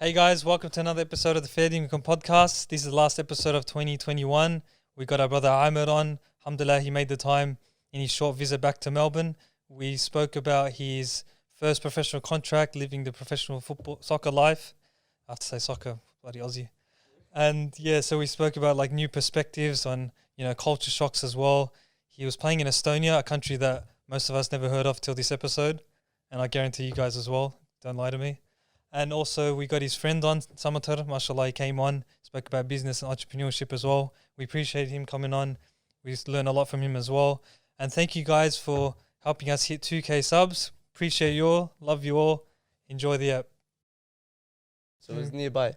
Hey guys, welcome to another episode of the Fair Income Podcast. This is the last episode of 2021. We got our brother Aamir on. Alhamdulillah, he made the time in his short visit back to Melbourne. We spoke about his first professional contract, living the professional soccer life. I have to say soccer, bloody Aussie. And yeah, so we spoke about like new perspectives on, culture shocks as well. He was playing in Estonia, a country that most of us never heard of till this episode. And I guarantee you guys as well. Don't lie to me. And also we got his friend on, Samatar, mashallah, he came on, spoke about business and entrepreneurship as well. We appreciate him coming on. We learned a lot from him as well. And thank you guys for helping us hit 2K subs. Appreciate you all. Love you all. Enjoy the app. So it was nearby.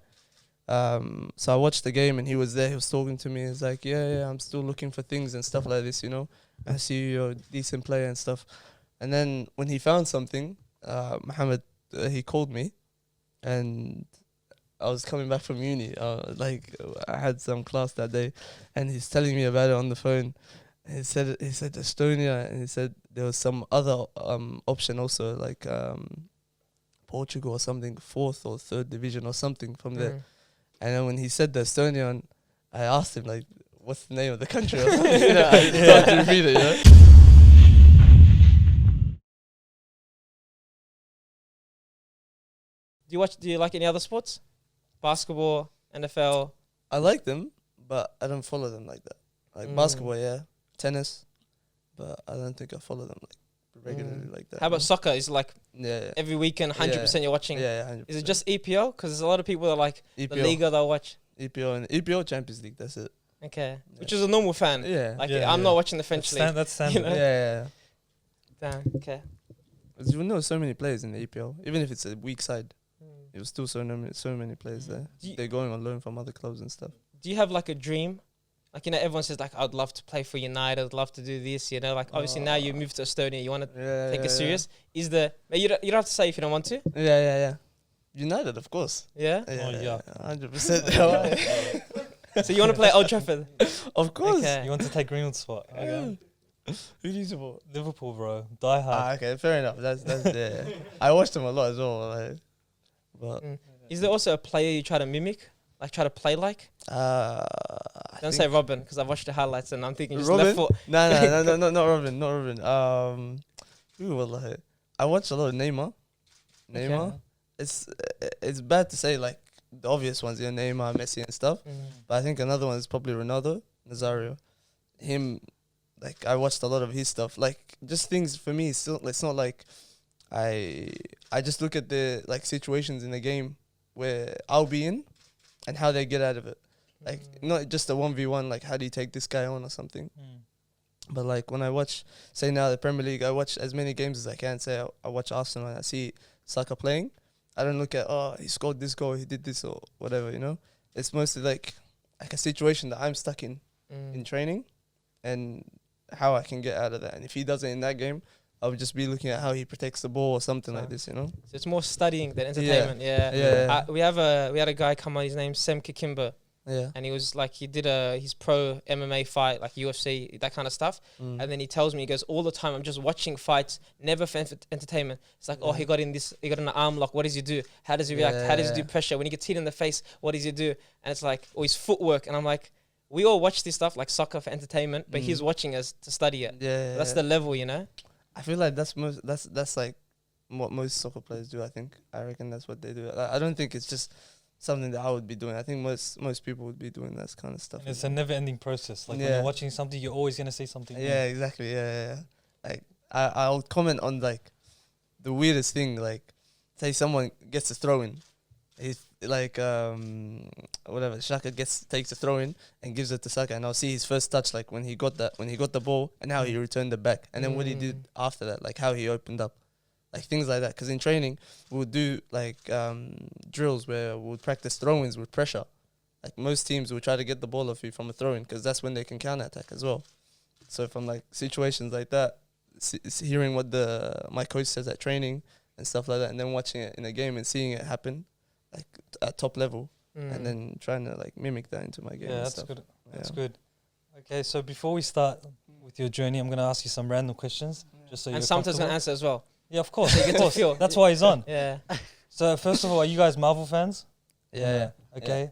So I watched the game and he was there. He was talking to me. He's like, yeah, I'm still looking for things and stuff like this, I see you're a decent player and stuff. And then when he found something, Mohammed, he called me. And I was coming back from uni. I had some class that day, and he's telling me about it on the phone. He said Estonia, and he said there was some other option also, like Portugal or something, 4th or 3rd division or something from there. And then when he said the Estonian, I asked him like, "What's the name of the country?" Or something. I started to repeat it. Do you like any other sports? Basketball, NFL? I like them, but I don't follow them like that. Like basketball, yeah. Tennis, but I don't think I follow them like regularly like that. How about soccer? Is it like Yeah. every weekend, 100% you're watching? Yeah, 100%. Is it just EPL? Because there's a lot of people that are like EPL. the Liga they'll watch. EPL and EPL Champions League, that's it. Okay. Yeah. Which is a normal fan. Yeah. Like Yeah, I'm yeah. not watching the French league. That's standard. You know? Yeah. Damn. Okay. You know so many players in the EPL. Even if it's a weak side, it was still so many players there. They're going on loan from other clubs and stuff. Do you have like a dream? Like, everyone says like, I'd love to play for United. I'd love to do this, Like, obviously now you moved to Estonia. You want to take it serious. Is there... You don't have to say if you don't want to. Yeah. United, of course. Yeah? Yeah. 100%. So you want to play Old Trafford? Of course. Okay. You want to take Greenwood's spot? Okay. Who do you support? Liverpool, bro. Die hard. Okay, fair enough. That's yeah. I watched them a lot as well. Like, but Is there also a player you try to mimic? Like, try to play like? Don't say Robin, because I've watched the highlights and I'm thinking just Robin? left foot. No, not Robin. Who will I watch a lot of Neymar. Okay. It's bad to say like the obvious ones, Neymar, Messi and stuff. But I think another one is probably Ronaldo, Nazario. Him, like I watched a lot of his stuff. Like just things for me. Still, it's not like I just look at the like situations in the game where I'll be in and how they get out of it. Like not just a 1v1. Like how do you take this guy on or something? But like when I watch, say now the Premier League, I watch as many games as I can. Say I watch Arsenal and I see Saka playing. I don't look at he scored this goal, he did this or whatever. It's mostly like a situation that I'm stuck in training, and how I can get out of that. And if he does it in that game, I would just be looking at how he protects the ball or something like this. So it's more studying than entertainment. Yeah. We had a guy come on. His name's Sem Kikimba. Yeah. And he was like, he did his pro MMA fight, like UFC, that kind of stuff. And then he tells me, he goes, all the time I'm just watching fights, never for entertainment. It's like, he got in an arm lock. What does he do? How does he react? How does he do pressure? When he gets hit in the face, what does he do? And it's like, his footwork. And I'm like, we all watch this stuff like soccer for entertainment, but he's watching us to study it. Yeah. That's the level, I feel like that's like what most soccer players do. I reckon that's what they do. I don't think it's just something that I would be doing. I think most people would be doing that kind of stuff. And it's a never-ending process. Like when you're watching something, you're always gonna see something. Yeah, exactly. Yeah. Like I'll comment on like the weirdest thing. Like say someone gets a throw in, he's like whatever. Shaka takes a throw in and gives it to Saka, and I'll see his first touch, like when he got the ball and how he returned it back, and then what he did after that, like how he opened up. Like things like that, because in training we'll do like drills where we'll practice throw-ins with pressure. Like most teams will try to get the ball off you from a throw-in, because that's when they can counter-attack as well. So from like situations like that, hearing what my coach says at training and stuff like that, and then watching it in a game and seeing it happen like at top level, and then trying to like mimic that into my game. Yeah, and that's stuff. good. That's good. Okay, so before we start with your journey, I'm gonna ask you some random questions, just so And you're sometimes comfortable. gonna answer as well. Yeah, of course. You get to feel. That's why he's on. Yeah. So first of all, are you guys Marvel fans? Yeah. Okay.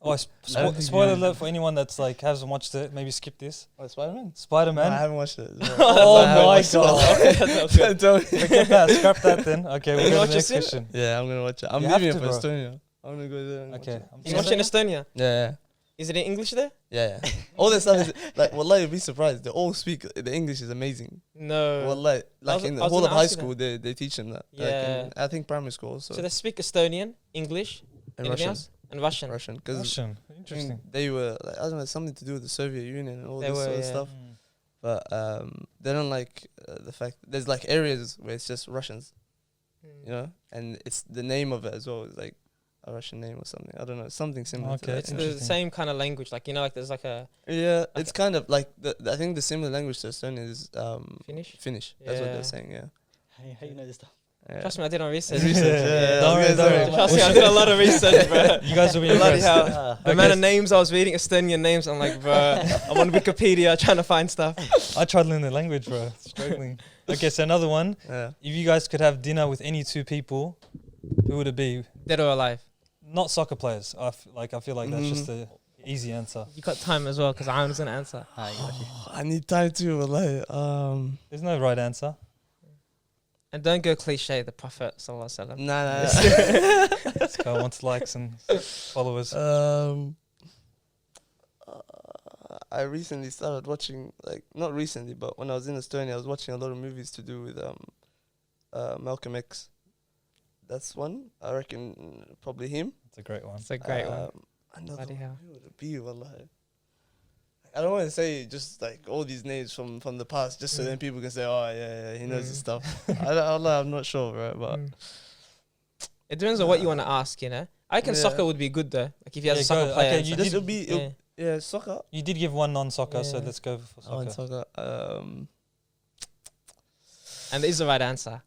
Oh, I don't think spoiler you- alert for anyone that's like hasn't watched it. Maybe skip this. Oh, Spider-Man? Spider-Man. No, I haven't watched it. Oh I haven't my watched it. god. Don't- Forget that. Scrap that then. Okay, You we'll go to watch the it next soon? question. Yeah, I'm gonna watch it. I'm You have leaving to, for bro. Estonia. I'm gonna go there. And watch Okay. it. I'm You sorry. watch in Estonia? Yeah, Is it in English there? yeah. All that stuff is like, wallahi, you'll be surprised. They all speak. The English is amazing. No. Wallahi, like was- in I the was whole of gonna high ask you school, they teach them that. Like Yeah. in, I think primary school also. So they speak Estonian, English, and anything Russian. else? And Russian. Russian, because Russian. Interesting. they were like, I don't know, something to do with the Soviet Union and all They this were, sort of yeah. stuff. Mm. But they don't like the fact there's like areas where it's just Russians, you know, and it's the name of it as well is like a Russian name or something. I don't know, something similar. Okay, to that. It's the Interesting. same kind of language. Like, you know, like there's like a Yeah, it's kind of like I think the similar language to Estonian is Finnish. Finnish. That's what Yeah. they're saying. Yeah. How you know this stuff? Yeah. Trust me, I did my research. Research, yeah. Don't worry, Okay, don't worry. sorry. Trust me, I did a lot of research, bro. You guys will be Bloody impressed. hell. Ah, The amount of Okay, names I was reading, Estonian names, I'm like, bro, I'm on Wikipedia trying to find stuff. I tried learning the language, bro. Struggling. Okay, so another one. Yeah. If you guys could have dinner with any two people, who would it be? Dead or alive? Not soccer players. I feel like that's just the easy answer. You got time as well, because I'm going to answer. you got you. I need time too. Wallahi. There's no right answer. And don't go cliche, the Prophet Sallallahu Alaihi Wasallam. Nah. This guy wants likes and followers. I recently started watching, like, not recently, but when I was in Estonia, I was watching a lot of movies to do with Malcolm X. That's one. I reckon probably him. It's a great one. It's a great one. Another Bloody one. hell. Who would it be, wallahi? I don't want to say just like all these names from the past, just so then people can say, "Oh yeah, he knows his stuff." I'm not sure, right? But It depends on what you want to ask, you know. I reckon Yeah. soccer would be good though. Like if you had Yeah, a soccer go. player. Okay, and you stuff. this did- would be yeah. soccer. You did give one non-soccer, so Yeah. let's go for Oh, and soccer. soccer. And it is the right answer.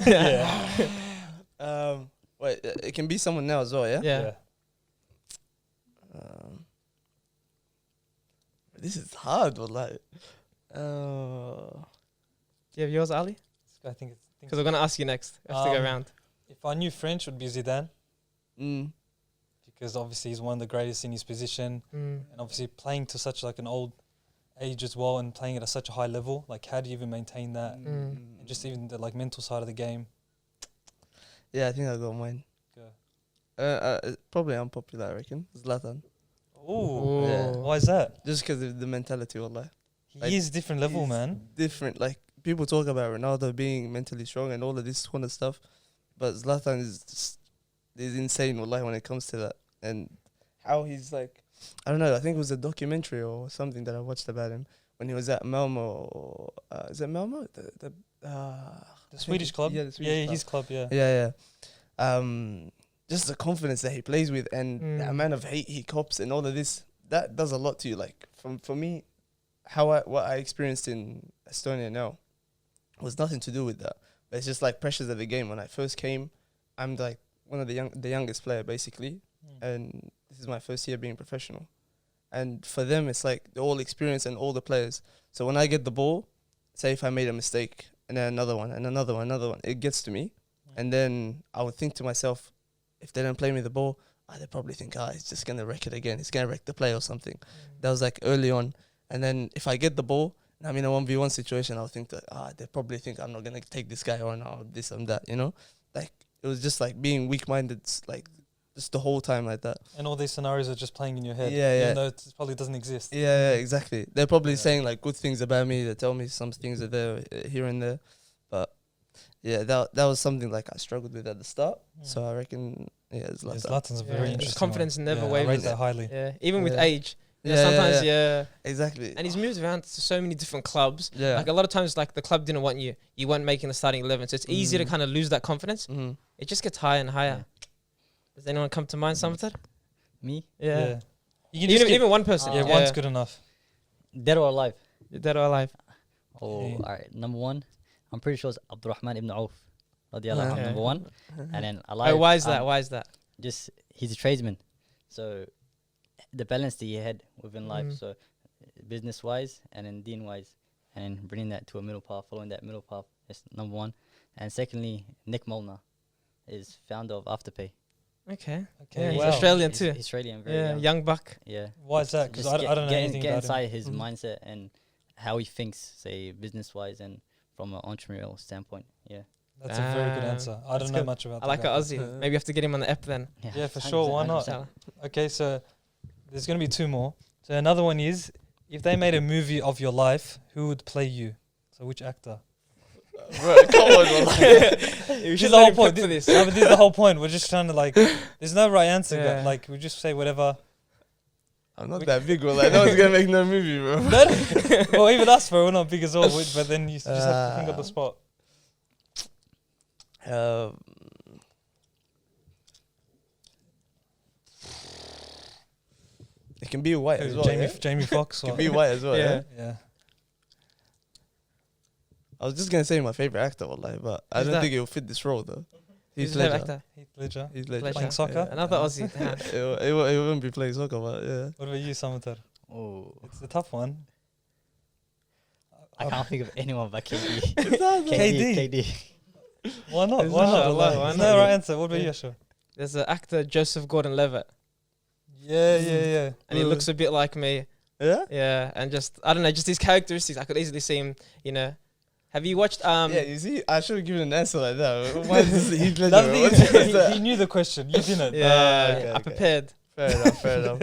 Yeah. Wait, it can be someone now as well, yeah. Yeah. This is hard, wallahi. Do you have yours, Ali? I think it's. Because we're gonna ask you next. We have to go Um, around. If I knew French, it would be Zidane, Mm. because obviously he's one of the greatest in his position, and obviously playing to such like an old age as well, and playing at such a high level. Like, how do you even maintain that? And just even the like mental side of the game. Yeah, I think I got mine. Go. Probably unpopular, I reckon. Zlatan. Ooh, Yeah. why is that? Just because of the mentality, wallah. He Like, is different level, He's man. Different. Like, people talk about Ronaldo being mentally strong and all of this kind of stuff. But Zlatan is insane, wallah, when it comes to that. And how he's like, I don't know, I think it was a documentary or something that I watched about him when he was at Malmo. Is it Malmo? The Swedish club. Yeah, the Swedish club. His club. Yeah. Yeah. Just the confidence that he plays with and the amount of hate he cops and all of this, that does a lot to you. Like, for me, what I experienced in Estonia now was nothing to do with that. But it's just like pressures of the game. When I first came, I'm like one of the youngest player basically, and this is my first year being professional. And for them, it's like the all experience and all the players. So when I get the ball, say if I made a mistake and then another one and another one, it gets to me. And then I would think to myself, if they don't play me the ball, they probably think, he's just going to wreck it again. He's going to wreck the play or something. That was like early on. And then if I get the ball, and I'm in a 1v1 situation, I'll think that, they probably think I'm not going to take this guy on or this and that, you know? Like, it was just like being weak-minded, like, just the whole time like that. And all these scenarios are just playing in your head. Yeah, yeah. Even though it probably doesn't exist. Yeah, exactly. They're probably saying like good things about me. They tell me some things are there here and there, but yeah, that was something like I struggled with at the start. So I reckon Zlatan. Zlatan's a very His interesting confidence one. never I wavers. rate that highly. Yeah, even with Yeah. age. You know, Yeah, sometimes, yeah. Exactly. And he's moved around to so many different clubs. Yeah. Like a lot of times, like the club didn't want you. You weren't making the starting 11. So it's easy to kind of lose that confidence. Mm-hmm. It just gets higher and higher. Does anyone come to mind, Samatar? Me? Yeah. You can just Even one person. yeah, one's good enough. Dead or alive? Dead or alive. Oh, Yeah. all right. Number one, I'm pretty sure it's Abdurrahman ibn Auf. Radiallahu anhu, Okay. number one. And then alive. Oh, why is that? Why is that? Just, he's a tradesman. So the balance that he had within life. Mm. So business-wise and then deen-wise. And then bringing that to a middle path, following that middle path. That's number one. And secondly, Nick Molnar is founder of Afterpay. Okay. Okay, Yeah, he's wow. Australian He's too. Australian, very Yeah, young. young buck. Yeah. Why is that? Because I don't know anything get about him. inside his mindset and how he thinks, say, business-wise and from an entrepreneurial standpoint. Yeah. That's a very good Ah, answer. I that's don't know good. much about I like that an guy. Aussie. Maybe you have to get him on the app then. Yeah, for sure. Why not? 100%. Okay, so there's going to be two more. So another one is, if they made a movie of your life, who would play you? So which actor? Bro, come on, You This is should the let whole him point. prep for this. No, but this is the whole point. We're just trying to like. There's no right answer. Yeah. Like we just say whatever. I'm not that big, bro. Like, no one's gonna make no movie, bro. Well, even us, bro, we're not big as well. But then you just have to think of the spot. It can be white as well. Jamie, Yeah? Jamie Foxx. It can be white as well. Yeah. Yeah. I was just gonna say my favorite actor, wallahi, but I Who's don't that? think it will fit this role though. He's Who's the Ledger. actor? Heath Ledger. He's Ledger. Ledger. Playing soccer. Another Aussie. It wouldn't be playing soccer, but yeah. What about you, Samatar? Oh, It's a tough one. I can't think of anyone but KD. KD. KD. Why not? There's Why no- not? why There's not? no right answer. What about Yeah. you, Asha? There's an actor, Joseph Gordon-Levitt, Yeah. and he looks a bit like me. Yeah. Yeah, and just I don't know, just his characteristics. I could easily see him. You know, have you watched Yeah, you see, I should have given an answer like that. Why is this Heath Ledger? That's the What's thing is, that? he knew the question. You didn't. Yeah, okay, I okay. prepared. Fair enough. Fair enough.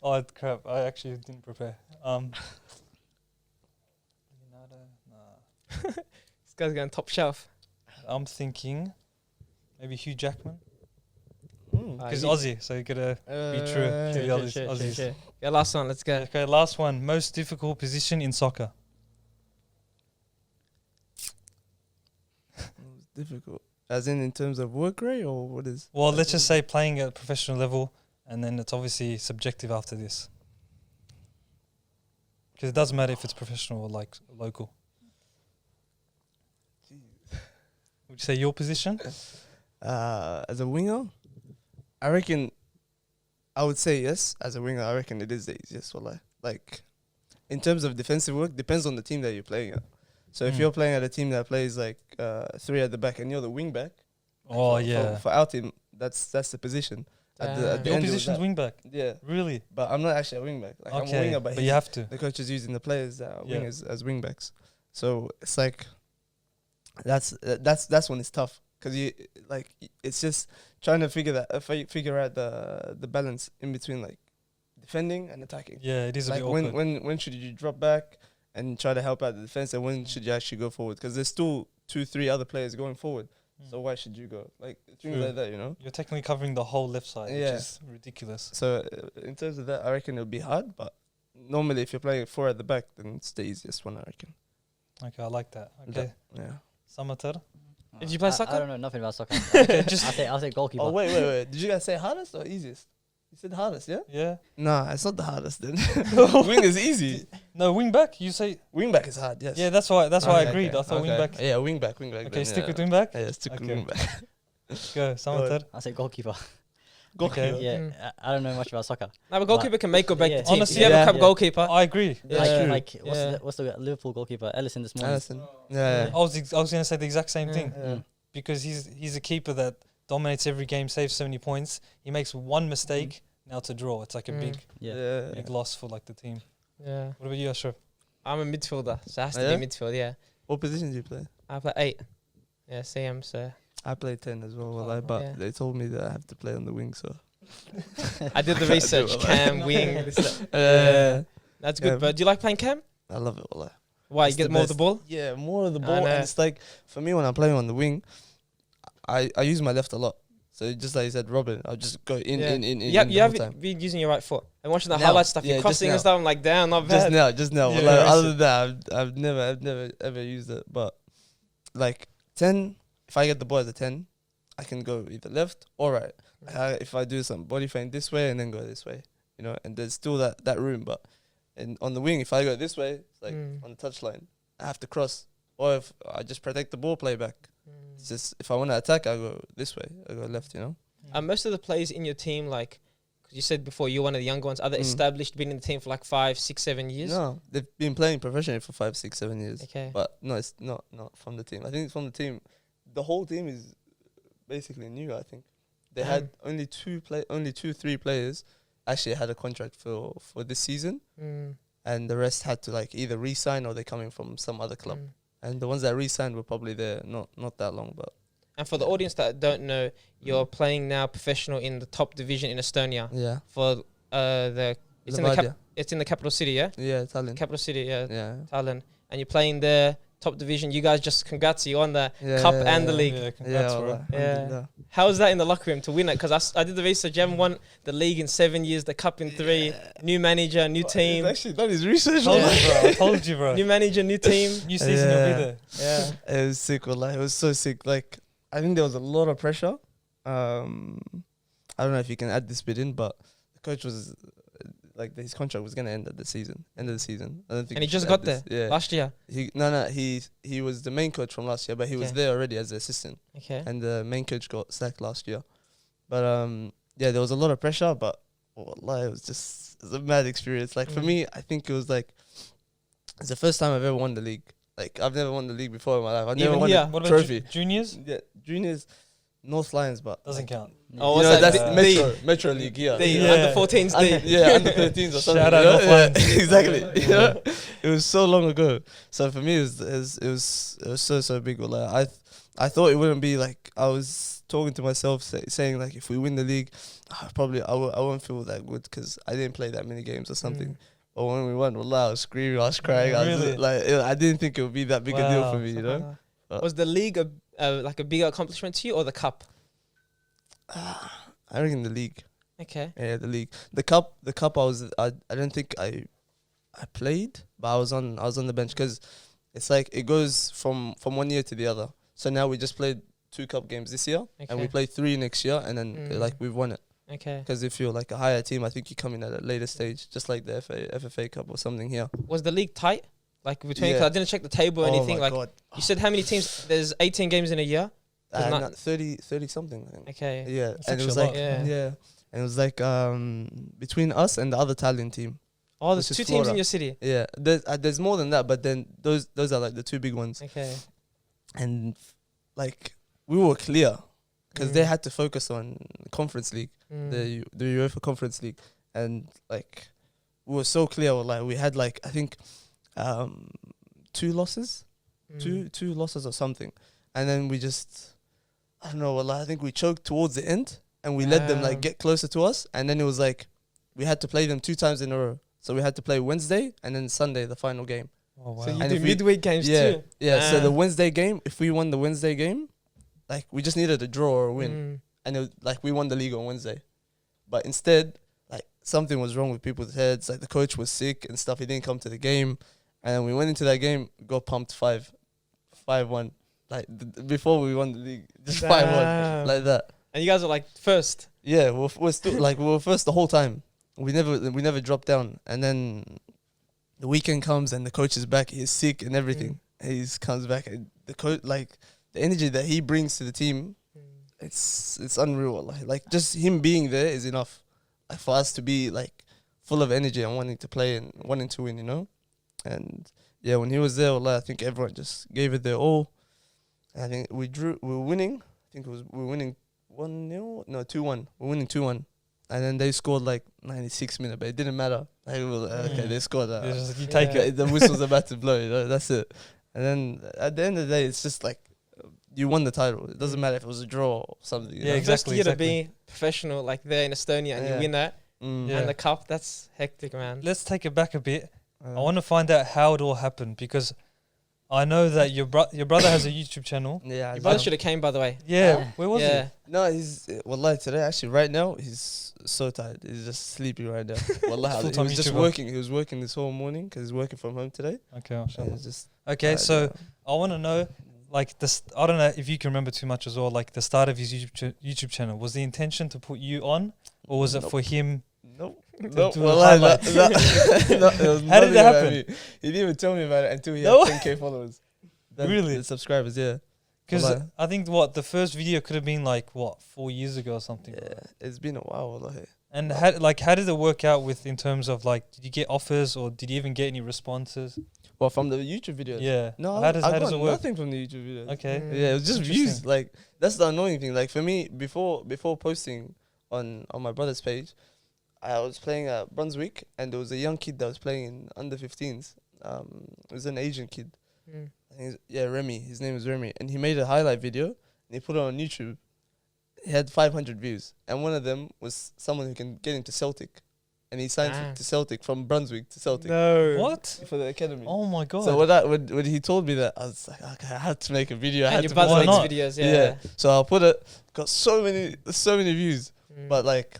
Oh crap! I actually didn't prepare. Leonardo, nah. This guy's going top shelf. I'm thinking maybe Hugh Jackman Mm. because you- Aussie, so you gotta be true to the others. Aussies. Sure. Yeah, last one. Let's go. Okay, last one. Most difficult position in soccer. It's difficult. As in terms of work rate, or what is? Well, let's just say playing at a professional level, and then it's obviously subjective after this. Because it doesn't matter if it's professional or like local. Would you say your position? As a winger, I reckon. I would say yes. As a winger, I reckon it is the easiest. Wallah. Like, in terms of defensive work, depends on the team that you're playing at. So if Mm. you're playing at a team that plays like 3 at the back and you're the wing back, Oh for, yeah. for our team, that's the position. At the Your end of position's that. wing back. Yeah, Really? but I'm not actually a wing back. Like I'm a Okay, winger, but but you have to. the coach is using the players that are Yeah. wingers as wing backs. So it's like that's when it's tough because you like it's just trying to figure out the balance in between like defending and attacking. Yeah, it is a Like bit awkward. when should you drop back and try to help out the defense, and when should you actually go forward? Because there's still 2-3 other players going forward. So why should you go? Like things True. like that, you know. You're technically covering the whole left side, Yeah. which is ridiculous. So in terms of that, I reckon it'll be hard, but normally if you're playing 4 at the back, then it's the easiest one, I reckon. Okay, I like that. Okay, Yeah. Samatar. Did you play I soccer? don't know nothing about soccer. Okay, just I'll say goalkeeper. Oh wait. Did you guys say hardest or easiest? You said hardest, yeah? yeah. Nah, it's not the hardest then. Wing is easy. No, wing back. You say Wing back is hard, yes. yeah. That's why I Okay, agreed. I thought wing back. Yeah, wing back. Okay, then, stick yeah. with wing back. Yeah, stick with Okay. wing back. Go, Samatar. I'll say goalkeeper. Okay. Goalkeeper. Yeah, Mm. I don't know much about soccer. Now, a goalkeeper can make or break Yeah. the team. Honestly, if you have a yeah. cup Yeah. goalkeeper, I agree. Yeah. That's true. Like Yeah. what's the Liverpool goalkeeper? Ellison this morning. Allison. Yeah. I was gonna say the exact same Yeah. thing Yeah. because he's a keeper that dominates every game, saves 70 points. He makes one mistake now to draw. It's like a Mm. Yeah. big loss for like the team. yeah, What about you, Ashraf? I'm a midfielder, so it has to Yeah? be midfield. Yeah, What position do you play? I play 8. Yeah, same. So I play 10 as well, Oh, but yeah. they told me that I have to play on the wing, so. I did the research. Cam, wing. This, that. Yeah. That's good. Yeah. But do you like playing cam? I love it, wallah. Why It's you get the more of the best. ball? Yeah, more of the I ball. know. And it's like, for me, when I'm playing on the wing, I use my left a lot. So just like you said, Robin, I'll just go in. Yeah. in You the have whole time. been using your right foot. And watching the Now, highlight stuff, yeah, you're just crossing now. and stuff. I'm like, damn, not bad. Just now. Yeah. Like, other than that, I've never ever used it. But like 10, if I get the ball as a 10, I can go either left or right. If I do some body feint this way and then go this way, you know, and there's still that room. But on the wing, if I go this way, it's like Mm. on the touchline, I have to cross. Or if I just protect the ball, play back. It's just if I want to attack, I go this way. I go left, you know. Most of the players in your team, like, because you said before you're one of the younger ones, are they Mm. established, been in the team for like 5, 6, 7 years? No, they've been playing professionally for 5, 6, 7 years. Okay. But no, it's not from the team. I think it's from the team. The whole team is basically new. I think They Damn. had only three players actually had a contract for this season, and the rest had to like either re-sign or they're coming from some other club. And the ones that re-signed were probably there not that long, but. And for the audience that don't know, you're playing now professional in the top division in Estonia. Yeah. For it's in the capital city, yeah. Yeah, Tallinn. Capital city, yeah. Yeah. Tallinn, and you're playing the top division. You guys just congrats you on the cup and the league. Yeah, congrats, bro. wallah, Yeah. alhamdulillah. How was that in the locker room to win it? Because I did the research. You haven't won the league in 7 years, the cup in 3. New manager, new team. He's actually done his research. Told on you, that. bro. I told you, bro. New manager, new team. New season, you'll Yeah. be there. Yeah. It was sick, wallah. It was so sick. Like, I think there was a lot of pressure. I don't know if you can add this bit in, but the coach was like his contract was gonna end at the season. End of the season. I don't think. And he you just should got add this. there Yeah. last year. He was the main coach from last year, but he was Okay. there already as the assistant. Okay. And the main coach got sacked last year. But yeah, there was a lot of pressure, but wallah, it was a mad experience. Like for me, I think it was like it's the first time I've ever won the league. Like I've never won the league before in my life. I've never Even won here? a What about trophy. juniors? Yeah, juniors, North Lions, but Doesn't count. Oh, you what's know that? that's Metro League. Yeah, Yeah. Under 14s D. yeah, under 13s or something. Shout you out know? North Yeah, Lions. exactly. You know? It was so long ago. So for me, it was so big. Like I thought it wouldn't be like I was talking to myself saying like if we win the league, I won't feel that good because I didn't play that many games or something. But when we won, wallah, I was screaming, I was crying. I was Really? like, I didn't think it would be that big a deal Wow. for me, you know. Was the league like a bigger accomplishment to you or the cup? I reckon the league. Okay. Yeah, the league. The cup. I don't think I played, but I was on the bench because it's like it goes from 1 year to the other. So now we just played 2 cup games this year, and we Okay. play 3 next year, and then like we've won it. Okay. Because if you're like a higher team, I think you come in at a later stage, just like the FFA Cup or something here. Was the league tight? Like between, 'cause Yeah. I didn't check the table or anything. Oh my Like God. you said, how many teams? There's 18 games in a year. There's not- 30 something. I think. Okay. Yeah, That's and it actually was a like lot. Yeah. and it was like between us and the other Italian team. Oh, there's Which 2 is teams in Flora. your city. Yeah, there's more than that, but then those are like the 2 big ones. Okay. And like we were clear because they had to focus on Conference League, the UEFA Conference League, and like we were so clear. Like we had like I think 2 losses, two losses or something, and then we just I don't know. Well, I think we choked towards the end, and we let them like Damn. get closer to us, and then it was like we had to play them 2 times in a row. So we had to play Wednesday and then Sunday, the final game. Oh, wow. So you And do if we- midweek games Yeah, too. yeah. So Ah. the Wednesday game, if we won the Wednesday game, like we just needed a draw or a win, and it was, like we won the league on Wednesday. But instead, like something was wrong with people's heads. Like the coach was sick and stuff. He didn't come to the game, and then we went into that game, got pumped 5-1. Like before we won the league, just 5-1 Damn. like that. And you guys are like first. Yeah, we're still like we were first the whole time. We never dropped down, and then the weekend comes and the coach is back. He's sick and everything. He comes back, and the coach like the energy that he brings to the team, it's unreal. Like just him being there is enough, like for us to be like full of energy and wanting to play and wanting to win, you know. And yeah, when he was there, wallah, I think everyone just gave it their all. And I think we were winning. I think we were winning 1-0, no 2-1. We're winning 2-1. And then they scored like 96 minutes, but it didn't matter. Like, it was, okay, they scored. It's just like you Yeah. take it. The whistle's about to blow, you know, that's it. And then at the end of the day, it's just like you won the title. It doesn't matter if it was a draw or something. You Yeah, know? exactly. First year to be professional like there in Estonia and Yeah. you win that Yeah. and the cup. That's hectic, man. Let's take it back a bit. I want to find out how it all happened because I know that your brother has a YouTube channel. Yeah, You both should have came, by the way. Yeah, where was Yeah. No, he's wallahi today. Actually, right now he's so tired. He's just sleepy right now. Wallahi, he Full-time was just YouTuber. working. He was working this whole morning because he's working from home today. he? Okay, And mashallah. he's just Okay, tired so now. I want to know, like this. I don't know if you can remember too much as well. Like the start of his YouTube channel, was the intention to put you on, or was it Nope. for him? Nope. to Nope. do the Wallahi, highlights? no, it was How did nothing it about happen? me. He didn't even tell me about it until he No. had 10K followers. Really? The subscribers, yeah. Because Wallahi. I think the first video could have been like 4 years ago or something. Yeah, it's been a while, wallahi. And how did it work out with in terms of like, did you get offers or did you even get any responses? Well, from the YouTube videos. Yeah. No, How does I it got work? nothing from the YouTube videos. Okay. Yeah, it was just views. Interesting. Like that's the annoying thing. Like for me, before posting on my brother's page, I was playing at Brunswick, and there was a young kid that was playing in under 15s. It was an Asian kid. Mm. I think Remy. His name is Remy, and he made a highlight video and he put it on YouTube. He had 500 views, and one of them was someone who can get into Celtic, and he signed to Celtic from Brunswick to Celtic No. What? for the academy. Oh my god. So when he told me that, I was like, okay, I had to make a video. I And had your to brother why makes not? videos, yeah. yeah. So I'll put it. Got so many views, Mm. but like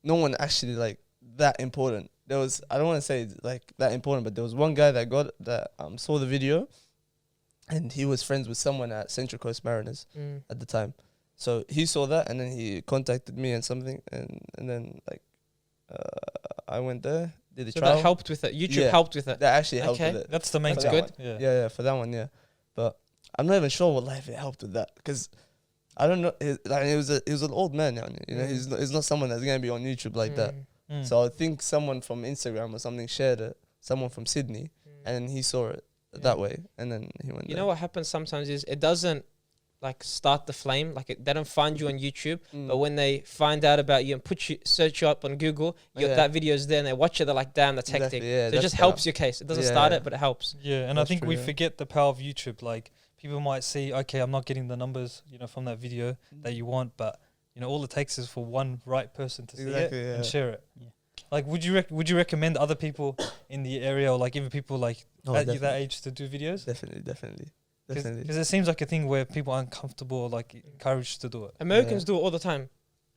no one actually like that important. There was, I don't want to say like that important, but there was one guy that saw the video, and he was friends with someone at Central Coast Mariners Mm. at the time. So he saw that, and then he contacted me and something, and then like I went there, did the So trial. that helped with it. YouTube Yeah. helped with it. That actually helped Okay. with it. That's the main That's thing. good. Yeah. Yeah, for that one, yeah. But I'm not even sure what life it helped with that, because I don't know. He was an old man, you know. Mm. He's not someone that's gonna be on YouTube like that. Mm. Mm. So I think someone from Instagram or something shared it. Someone from Sydney, Mm. and he saw it Yeah. that way, and then he went. You there. know what happens sometimes is it doesn't like start the flame. Like they don't find you on YouTube, Mm. but when they find out about you and search you up on Google, Yeah. that video's there and they watch it. They're like, damn, that's hectic. Exactly, yeah, So it that's just better. helps your case. It doesn't start Yeah. it, but it helps. Yeah, and I That's think true, we yeah. forget the power of YouTube. Like people might see, okay, I'm not getting the numbers, from that video that you want, but all it takes is for one right person to see Exactly, it yeah. and share it. Yeah. Like, would you recommend other people in the area, or like even people like Oh, at that definitely. age to do videos? Definitely. Because it seems like a thing where people aren't comfortable or like encouraged to do it. Americans do it all the time.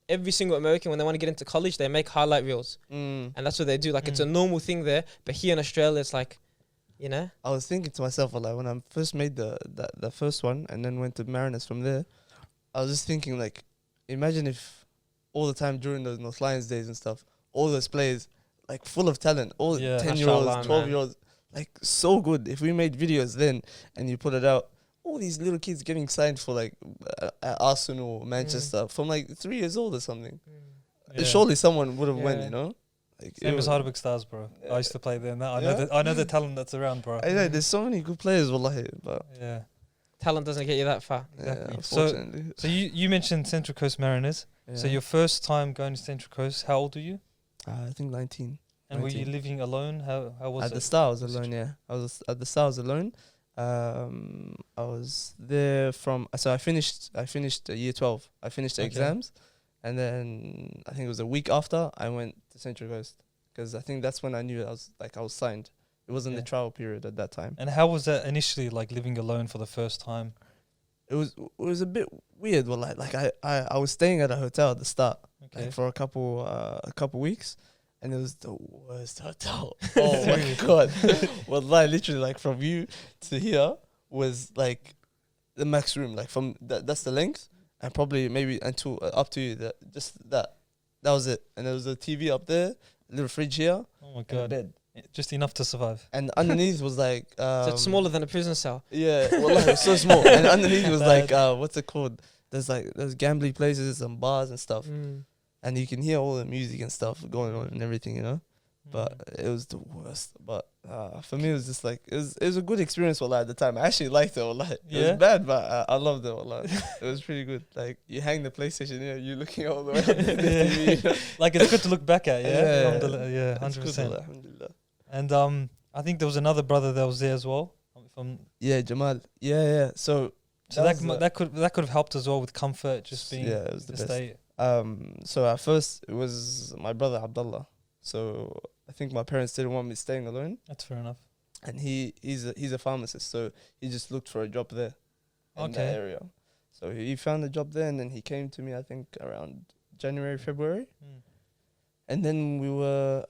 Every single American, when they want to get into college, they make highlight reels, and that's what they do. Like it's a normal thing there, but here in Australia, it's like, I was thinking to myself, like when I first made the first one and then went to Mariners from there, I was just thinking, like, imagine if all the time during those North Lions days and stuff, all those players, like full of talent, all Yeah. 10-year-olds, Mashallah, 12-year-olds, like so good. If we made videos then and you put it out, all these little kids getting signed for like at Arsenal, Manchester from like 3 years old or something. Yeah. Surely someone would have went, Yeah. Like, Same it as was- Heidelberg Stars, bro. I used to play there. I know Yeah? I know the talent that's around, bro. I know there's so many good players, wallahi, but Yeah. talent doesn't get you that far. Exactly. yeah, So- unfortunately. So you mentioned Central Coast Mariners. So Yeah. your first time going to Central Coast, how old were you? I think 19. And were you 19. living alone? How was At it? the start, I was alone. Yeah, I was at the start. I was alone. I was there from. So I finished year 12. I finished the Okay. exams, and then I think it was a week after I went to Central Coast, because I think that's when I knew I was signed. It wasn't the Yeah. trial period at that time. And how was that initially, like living alone for the first time? It was a bit weird. Well, I was staying at a hotel at the start, Okay. like for a couple weeks, and it was the worst hotel. Oh my Serious? god! Well, literally, like from you to here was like the max room. Like from that's the length, and probably maybe until up to you. That was it. And there was a TV up there, a little fridge here, Oh my and a god. bed. Just enough to survive. And underneath was like So it's smaller than a prison cell. Yeah, well, it was so small. And underneath was like Bad. what's it called? There's gambling places and bars and stuff. And you can hear all the music and stuff going on and everything, But it was the worst. But for me, it was just like it was a good experience. Wallah, at the time, I actually liked it. Wallah. It Yeah? was bad, but I loved it. Wallah. It was pretty good. Like you hang the PlayStation, you're looking all the way up at the TV. Like it's good to look back at, yeah. Yeah. Alhamdulillah, yeah, It's good, 100%. wallah, alhamdulillah. And I think there was another brother that was there as well. Yeah, Jamal. Yeah. So That could have helped as well with comfort, just being yeah, it was the just best. stay. So at first it was my brother Abdallah. So I think my parents didn't want me staying alone, That's fair enough. and he's a pharmacist, so he just looked for a job there in Okay. that area. So he found a job there, and then he came to me, I think around January, February, and then we were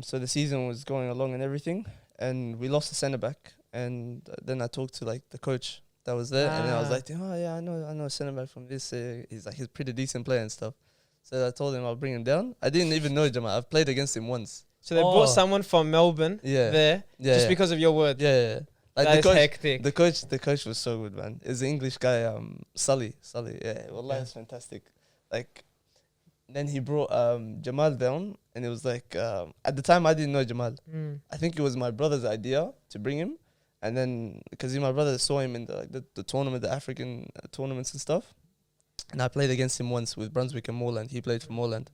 so the season was going along and everything, and we lost the centre back, and then I talked to like the coach that was there, and then I was like, oh yeah, I know a centre back from this. He's a pretty decent player and stuff. So I told him I'll bring him down. I didn't even know Jamal. I've played against him once. So they Oh. brought someone from Melbourne Yeah, there just because of your word. yeah. Like That the is coach, hectic. the coach was so good, man. It's the English guy, Sully. Yeah, well, that's fantastic. Like, then he brought Jamal down, and it was like at the time I didn't know Jamal. I think it was my brother's idea to bring him, And then because my brother saw him in the tournament, the African tournaments and stuff, and I played against him once with Brunswick and Moorland. He played for Moorland,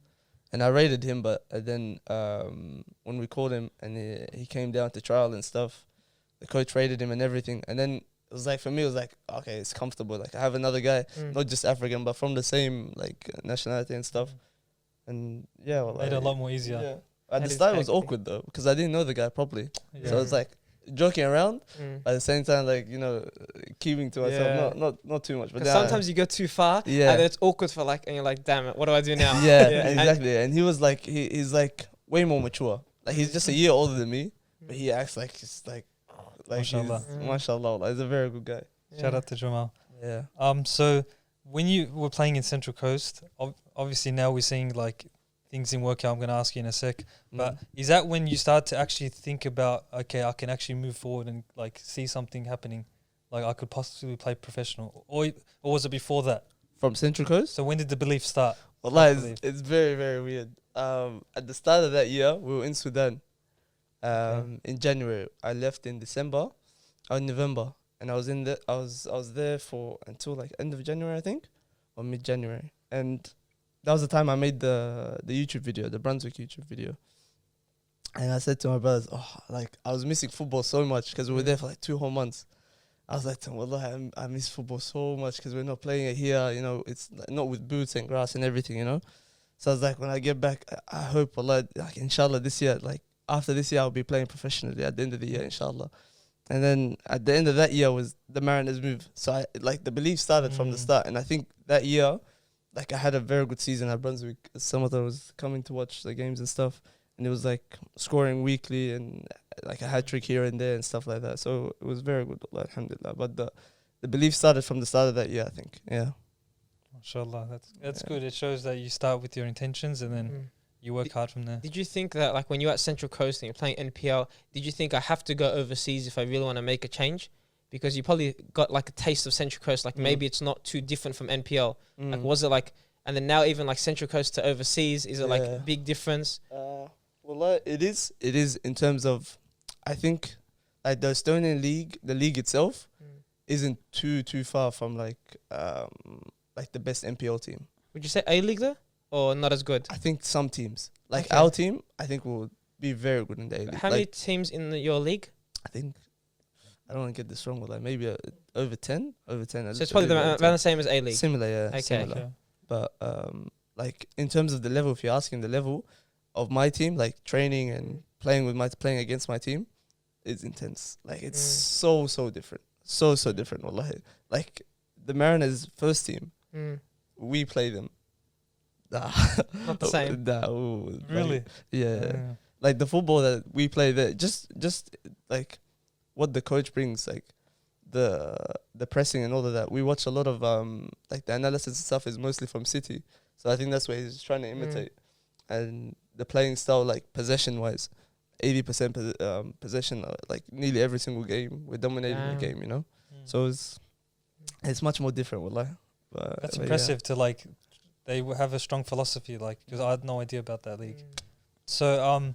and I rated him. But then when we called him and he came down to trial and stuff, the coach rated him and everything. And then it was like, for me, it was like, okay, it's comfortable. Like I have another guy, not just African, but from the same like nationality and stuff. And yeah, well, Made it a lot more easier. Yeah. At That the is start, it was hectic. awkward though because I didn't know the guy properly. Yeah. So it's like joking around, Mm. at the same time, like, you know, keeping to myself, Yeah. not too much. But Because sometimes you go too far, Yeah. and then it's awkward for like, and you're like, damn it, what do I do now? yeah, And- exactly. And he was like, he's like way more mature. Like he's just a year older than me, but he acts like he's like Mashallah. he's, mashallah, like, he's a very good guy. Shout Yeah. out to Jamal. Yeah. So when you were playing in Central Coast, obviously now we're seeing like things in workout. I'm going to ask you in a sec. But is that when you start to actually think about, okay, I can actually move forward and like see something happening? Like I could possibly play professional, or was it before that? From Central Coast. So when did the belief start? Well, like, believe. it's very, very weird. At the start of that year, we were in Sudan. In January, I left in December or November, and I was in the I was there for until like end of January, I think, or mid January, and that was the time I made the YouTube video, the Brunswick YouTube video. And I said to my brothers, oh, like I was missing football so much because we were there for like 2 whole months. I was like, to them, Wallah, I miss football so much because we're not playing it here, you know, it's not with boots and grass and everything, you know. So I was like, when I get back, I hope, Wallah, like inshallah this year, like after this year, I'll be playing professionally at the end of the year, inshallah. And then at the end of that year was the Mariners move. So I like the belief started from the start. And I think that year, like I had a very good season at Brunswick. Samatar was coming to watch the games and stuff. And it was like scoring weekly and like a hat trick here and there and stuff like that. So it was very good, alhamdulillah. But the belief started from the start of that year, I think. Yeah. Mashallah, that's Yeah. good. It shows that you start with your intentions and then you work hard from there. Did you think that, like, when you're at Central Coast and you're playing NPL, did you think I have to go overseas if I really want to make a change? Because you probably got like a taste of Central Coast, like maybe it's not too different from NPL. Like, was it like, and then now even like Central Coast to overseas, is it like Yeah. a big difference? Well, it is in terms of, I think, like the Estonian league, the league itself, isn't too far from like the best NPL team. Would you say A League though, or not as good? I think some teams, like Okay. our team, I think will be very good in the A league. How many teams in your league? I think, I don't want to get this wrong, but like maybe over 10. So it's probably around the same as A League. Similar, yeah. Okay. Similar. Okay. But like in terms of the level, if you're asking the level of my team, like training and playing against my team, is intense. Like it's so different, so different. Wallahi. Like the Mariners' first team, we play them. Not the same. Really? Yeah. Like the football that we play there, just like what the coach brings, like the pressing and all of that. We watch a lot of like the analysis and stuff is mostly from City, so I think that's what he's trying to imitate. And the playing style, like possession wise, 80% possession, like nearly every single game we're dominating the game, you know. So it's much more different, wallah. That's impressive to like, they have a strong philosophy, like, because I had no idea about that league. So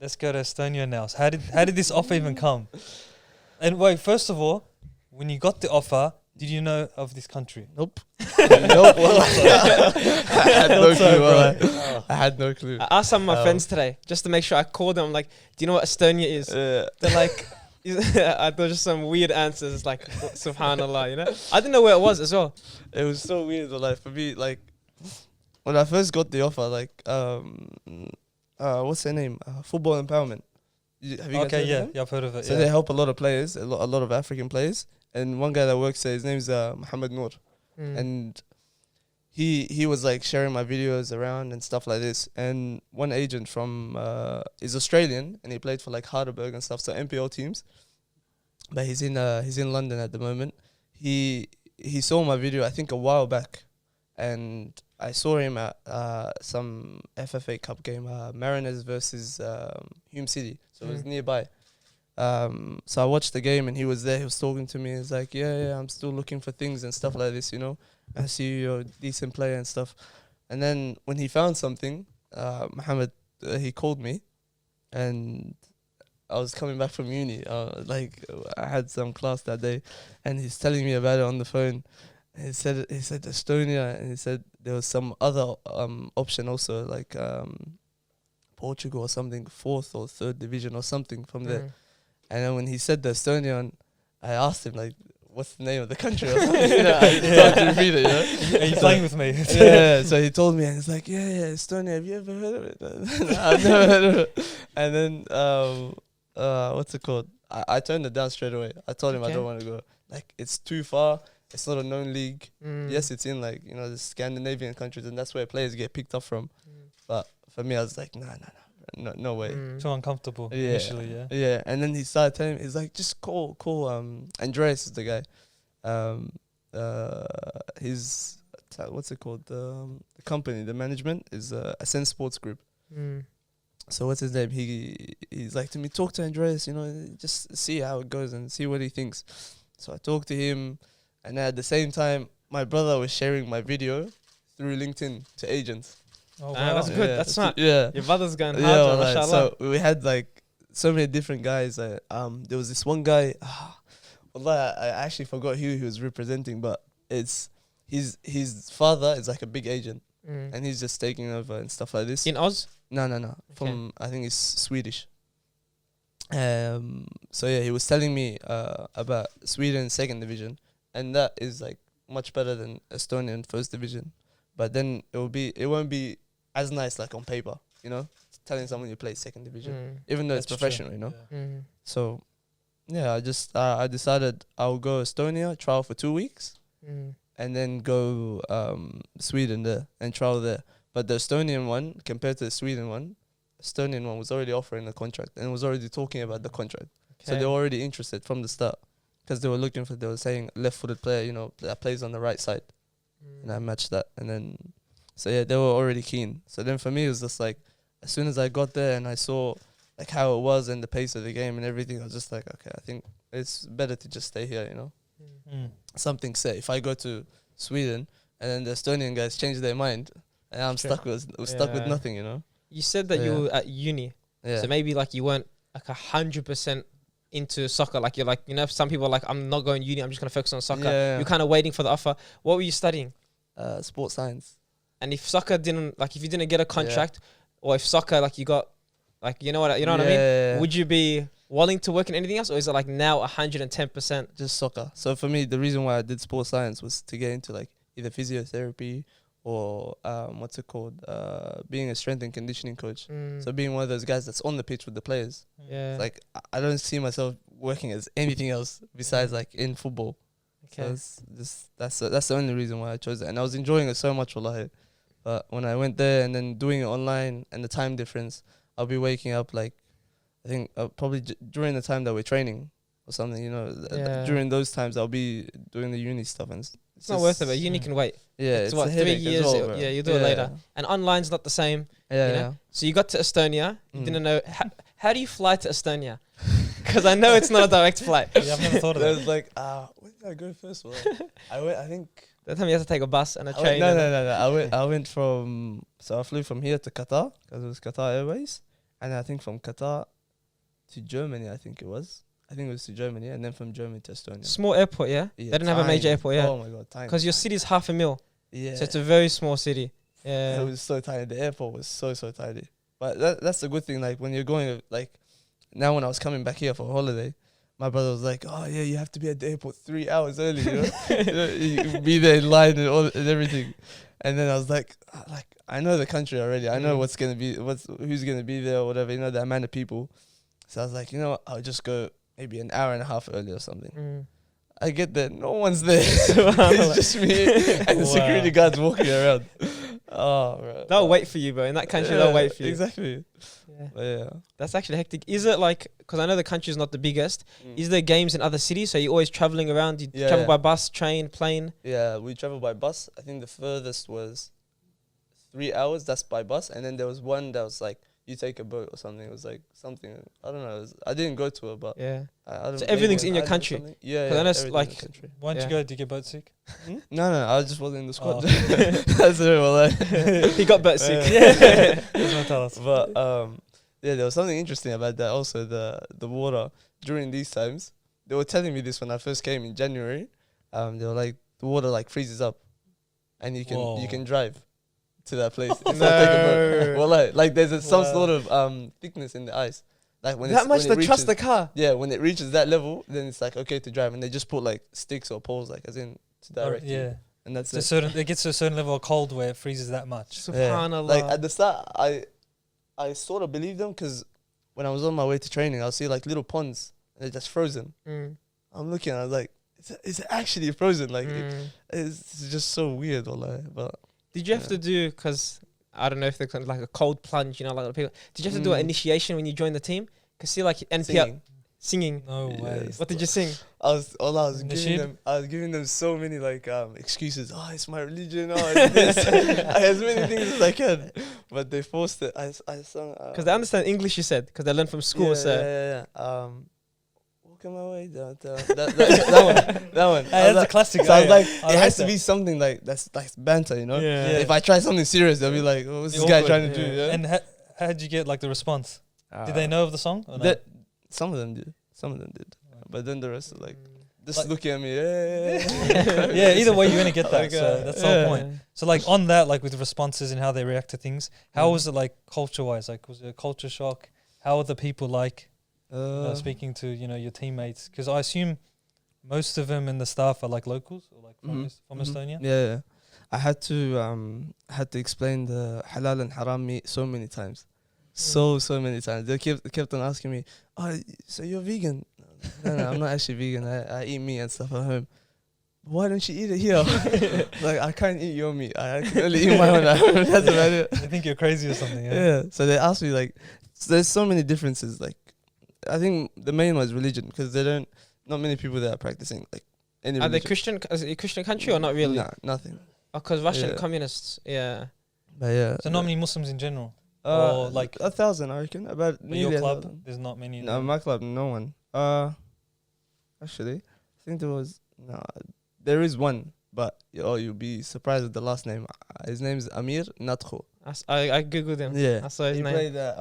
let's go to Estonia now. So how did this offer even come? And wait, first of all, when you got the offer, did you know of this country? Nope. Nope. I had no clue. Wallah. I had no clue. I asked some of my friends today just to make sure. I called them. I'm like, do you know what Estonia is? They're like, I thought just some weird answers. It's like, subhanallah, you know? I didn't know where it was as well. It was so weird. Like for me, like when I first got the offer, like what's their name? Football Empowerment. Have you guys heard of them? Yeah, I've heard of it. So they help a lot of players, a lot of African players. And one guy that works there, his name's Mohammed Noor, and he was like sharing my videos around and stuff like this. And one agent from is Australian, and he played for like Heidelberg and stuff, so NPL teams. But he's in London at the moment. He saw my video, I think, a while back, and I saw him at some FFA Cup game, Mariners versus Hume City. So it was nearby. So I watched the game and he was there. He was talking to me. He's like, yeah, I'm still looking for things and stuff like this, you know. I see you're a decent player and stuff. And then when he found something, Mohammed, he called me, and I was coming back from uni. I had some class that day, and he's telling me about it on the phone. And he said Estonia, and he said there was some other option also, like Portugal or something, 4th or 3rd division or something from there. And then when he said the Estonian, I asked him like, what's the name of the country or something? I started to repeat it, Are you playing with me? Yeah, so he told me, and he's like, yeah, Estonia, have you ever heard of it? I've never heard of it. And then, what's it called? I turned it down straight away. I told him I don't want to go. Like, it's too far. It's not a known league. Yes, it's in like, the Scandinavian countries, and that's where players get picked up from. But for me, I was like, no way. Too uncomfortable initially, yeah. Yeah, and then he started telling me, he's like, just call Andreas is the guy. His what's it called? The company, the management is Ascend Sports Group. So what's his name? He's like to me, talk to Andreas, just see how it goes and see what he thinks. So I talked to him, and at the same time, my brother was sharing my video through LinkedIn to agents. Oh, wow. That's good. Yeah. That's smart. Yeah. Your brother's going hard, Yeah, mashallah. so we had like so many different guys. There was this one guy. Wallah, I actually forgot who he was representing, but it's his father is like a big agent, and he's just taking over and stuff like this. In Oz? No. From I think it's Swedish. So yeah, he was telling me about Sweden 2nd division, and that is like much better than Estonian 1st division. But then it won't be as nice like on paper, telling someone you play 2nd division, even though it's That's professional, true. So yeah, I decided I'll go Estonia, trial for 2 weeks, and then go Sweden there and trial there. But the Estonian one, compared to the Sweden one, Estonian one was already offering a contract and was already talking about the contract. So they were already interested from the start, because they were saying left-footed player, that plays on the right side. And I matched that. And then, so yeah, they were already keen. So then for me, it was just like, as soon as I got there and I saw like how it was and the pace of the game and everything, I was just like, okay, I think it's better to just stay here, Something set. If I go to Sweden and then the Estonian guys change their mind, and I'm stuck with nothing, You said that you were at uni. Yeah. So maybe like you weren't like 100% into soccer. Like you're like, some people are like, I'm not going uni, I'm just going to focus on soccer. Yeah. You're kind of waiting for the offer. What were you studying? Sports science. And if soccer didn't, like if you didn't get a contract, or if soccer, like you got, like, you know what I mean? Would you be willing to work in anything else? Or is it like now 110%? Just soccer. So for me, the reason why I did sports science was to get into like either physiotherapy or being a strength and conditioning coach. So being one of those guys that's on the pitch with the players. Yeah. Like I don't see myself working as anything else besides like in football. Okay. So it's just that's the only reason why I chose it, and I was enjoying it so much, wallahi. But when I went there and then doing it online and the time difference, I'll be waking up like I think probably during the time that we're training or something. During those times I'll be doing the uni stuff, and It's not worth it, but uni can wait. Yeah, It's it's what, a 3 headache as years? well, You do it later. And online's not the same. Yeah. So you got to Estonia. You didn't know. How do you fly to Estonia? Because I know it's not a direct flight. Yeah, I've never thought of That that. was like, where did I go first? Well, I think. That time you have to take a bus and a I train. went, I went from, so I flew from here to Qatar, because it was Qatar Airways. And I think from Qatar to Germany, I think it was to Germany, and then from Germany to Estonia. Small airport, yeah? They didn't have a major tiny. airport, yeah? Oh my God, tiny. Because your city's 500,000. Yeah. So it's a very small city. Yeah. It was so tiny. The airport was so tiny. But that's the good thing. Like when you're going, like now when I was coming back here for a holiday, my brother was like, "Oh yeah, you have to be at the airport 3 hours early. You can be there in line and everything." And then I was like, I know the country already. I know who's gonna be there or whatever. The amount of people. So I was like, I'll just go maybe an hour and a half early or something. I get there, no one's there. It's just me and the security guards walking around. Oh, bro. They'll wait for you, bro. In that country, they'll wait for you. Exactly. Yeah. But yeah. That's actually hectic. Is it like, because I know the country is not the biggest, is there games in other cities? So you're always traveling around? You travel by bus, train, plane? Yeah, we travel by bus. I think the furthest was 3 hours. That's by bus. And then there was one that was like, you take a boat or something. It was like something, I don't know. I didn't go to it, but yeah. I don't So everything's in your Ireland or country? something. Yeah, I know it's everything's like- in the country. Why didn't you go? Did you get boat sick? No, I just wasn't in the squad. Oh. That's it. Well, He got boat sick. He's gonna tell us. but there was something interesting about that. Also, the water during these times, they were telling me this when I first came in January. They were like, the water like freezes up, and you can drive to that place. It's not take a boat. Well, like there's some sort of thickness in the ice. Like when that much when to trust the car. Yeah, when it reaches that level, then it's like okay to drive, and they just put like sticks or poles, like as in to direct you. Yeah. And that's It's it gets to a certain level of cold where it freezes that much. Subhanallah. Like at the start, I sort of believed them because when I was on my way to training, I'll see like little ponds and they're just frozen. I'm looking, I was like, is it actually frozen? Like it's just so weird, wallah. But did you have to do, because I don't know if they're kind of like a cold plunge, you know, like people. Did you have to do an initiation when you joined the team? Because see, like NPL singing. No way. What did you sing? I was giving them so many like excuses. Oh, it's my religion. Oh, it's this. As many things as I can, but they forced it. I sung Because they understand English, you said, because they learn from school. Walking my way down. That one. That's a classic. So I was like, it has to be something like that's like banter, you know. Yeah. If I try something serious, they'll be like, "Oh, what's this guy trying to do?" Yeah? And how did you get like the response? Did they know of the song? Or no? Some of them did. Some of them did. But then the rest are like just Like- looking at me. Yeah, either way you're gonna get that. So that's the whole point. So like on that, like with the responses and how they react to things, how was it like culture wise? Like was it a culture shock? How are the people like speaking to your teammates? Because I assume most of them and the staff are like locals or like from Estonia. Yeah. I had to explain the halal and haram meat so many times. So many times. They kept on asking me, "Oh, so you're vegan?" No, I'm not actually vegan. I eat meat and stuff at home. Why don't you eat it here? Like, I can't eat your meat. I can only eat my own at home. That's about it. They think you're crazy or something. Yeah. So they asked me like, there's so many differences. Like, I think the main one is religion because not many people that are practicing like any. Are they religion. Christian? Is it a Christian country or not really? Nah, nothing. Because Russian communists, But yeah. So not many Muslims in general. Or or like 1,000, I reckon. About but nearly your club, 1,000. there's not many. No, my club, no one. Actually, I think there is one, but you'll be surprised with the last name. His name is Aamir Samatar. I googled him. Yeah, I saw his he name. played that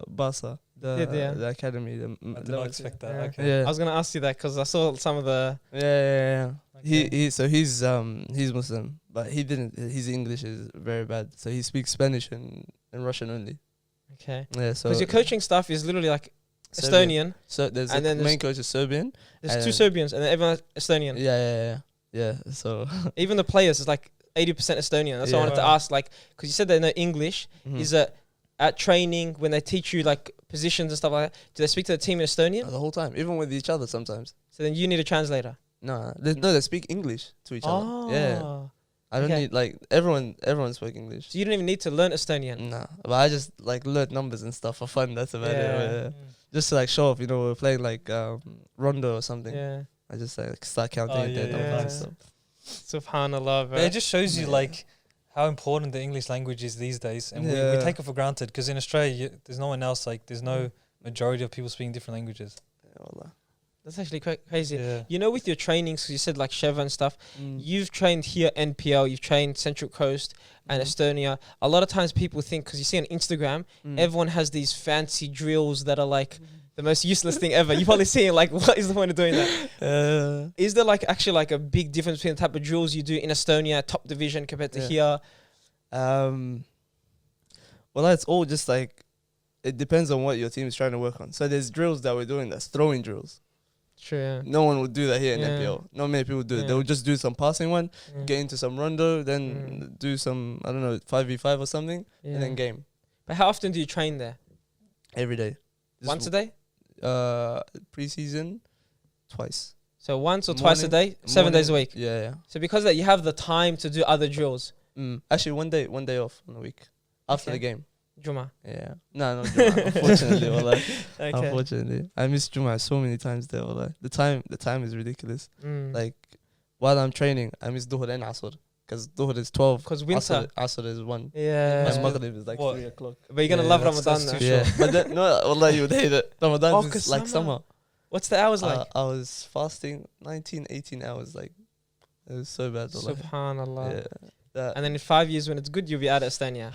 Barca, the academy. I did not expect that. Yeah. Okay. Yeah, I was gonna ask you that because I saw some of the. yeah. Okay. He's Muslim, but his English is very bad, so he speaks Spanish and Russian only. Okay. Yeah, so Because your coaching staff is literally like Serbian. Estonian. So there's And the then main coach is Serbian. There's two Serbians and then everyone Estonian. Yeah. So Even the players is like 80% Estonian. That's why I wanted to Wow. ask, like, because you said they know English. Is it at training when they teach you like positions and stuff like that? Do they speak to the team in Estonian? the whole time, even with each other sometimes. So then you need a translator. No, they speak English to each other. Yeah, I don't Okay. need like everyone speaks English. So you don't even need to learn Estonian. Nah, but I just like learn numbers and stuff for fun. That's about it. Yeah. Just to like show off, we're playing like rondo or something. Yeah. I just like start counting Oh, their yeah, numbers yeah. and stuff. Subhanallah, bro. But it just shows you like how important the English language is these days, and we take it for granted because in Australia there's no one else. Like there's no majority of people speaking different languages. Yeah, wallah. That's actually crazy. Yeah. You know, with your trainings, 'cause you said like Sheva and stuff, you've trained here NPL, you've trained Central Coast and Estonia. A lot of times people think, because you see on Instagram, everyone has these fancy drills that are like the most useless thing ever. You probably see it like, what is the point of doing that? Is there like actually like a big difference between the type of drills you do in Estonia, top division, compared to here? Well, it's all just like, it depends on what your team is trying to work on. So there's drills that we're doing that's throwing drills. True. Yeah. No one would do that here in Yeah. NPL. Not many people do it. Yeah. They would just do some passing one, Yeah. get into some rondo, then do some, I don't know, 5v5 or something, and then game. But how often do you train there? Every day. Once a day? Pre-season, twice. So once or twice a Morning- day, 7 days a morning- week. Yeah. So because of that, you have the time to do other drills. Actually, one day off on the week after Okay. the game. Juma. Yeah. No, Juma. Unfortunately, wallah. Okay. Unfortunately, I miss Juma so many times there. Wallah. The time is ridiculous. Mm. Like while I'm training, I miss Dhuhr and Asr because Dhuhr is 12. 'Cause winter. Asr is 1. Yeah. And Maghrib is like What? 3 o'clock. But you're gonna Yeah, love that's Ramadan too though. short. Yeah, but then, no, wallah, you would hate it. Ramadan Oh, is 'cause like summer. What's the hours like? I was fasting 19, 18 hours. Like it was so bad. Wallah. Subhanallah. Yeah, that, And then in 5 years when it's good, you'll be out of Estonia.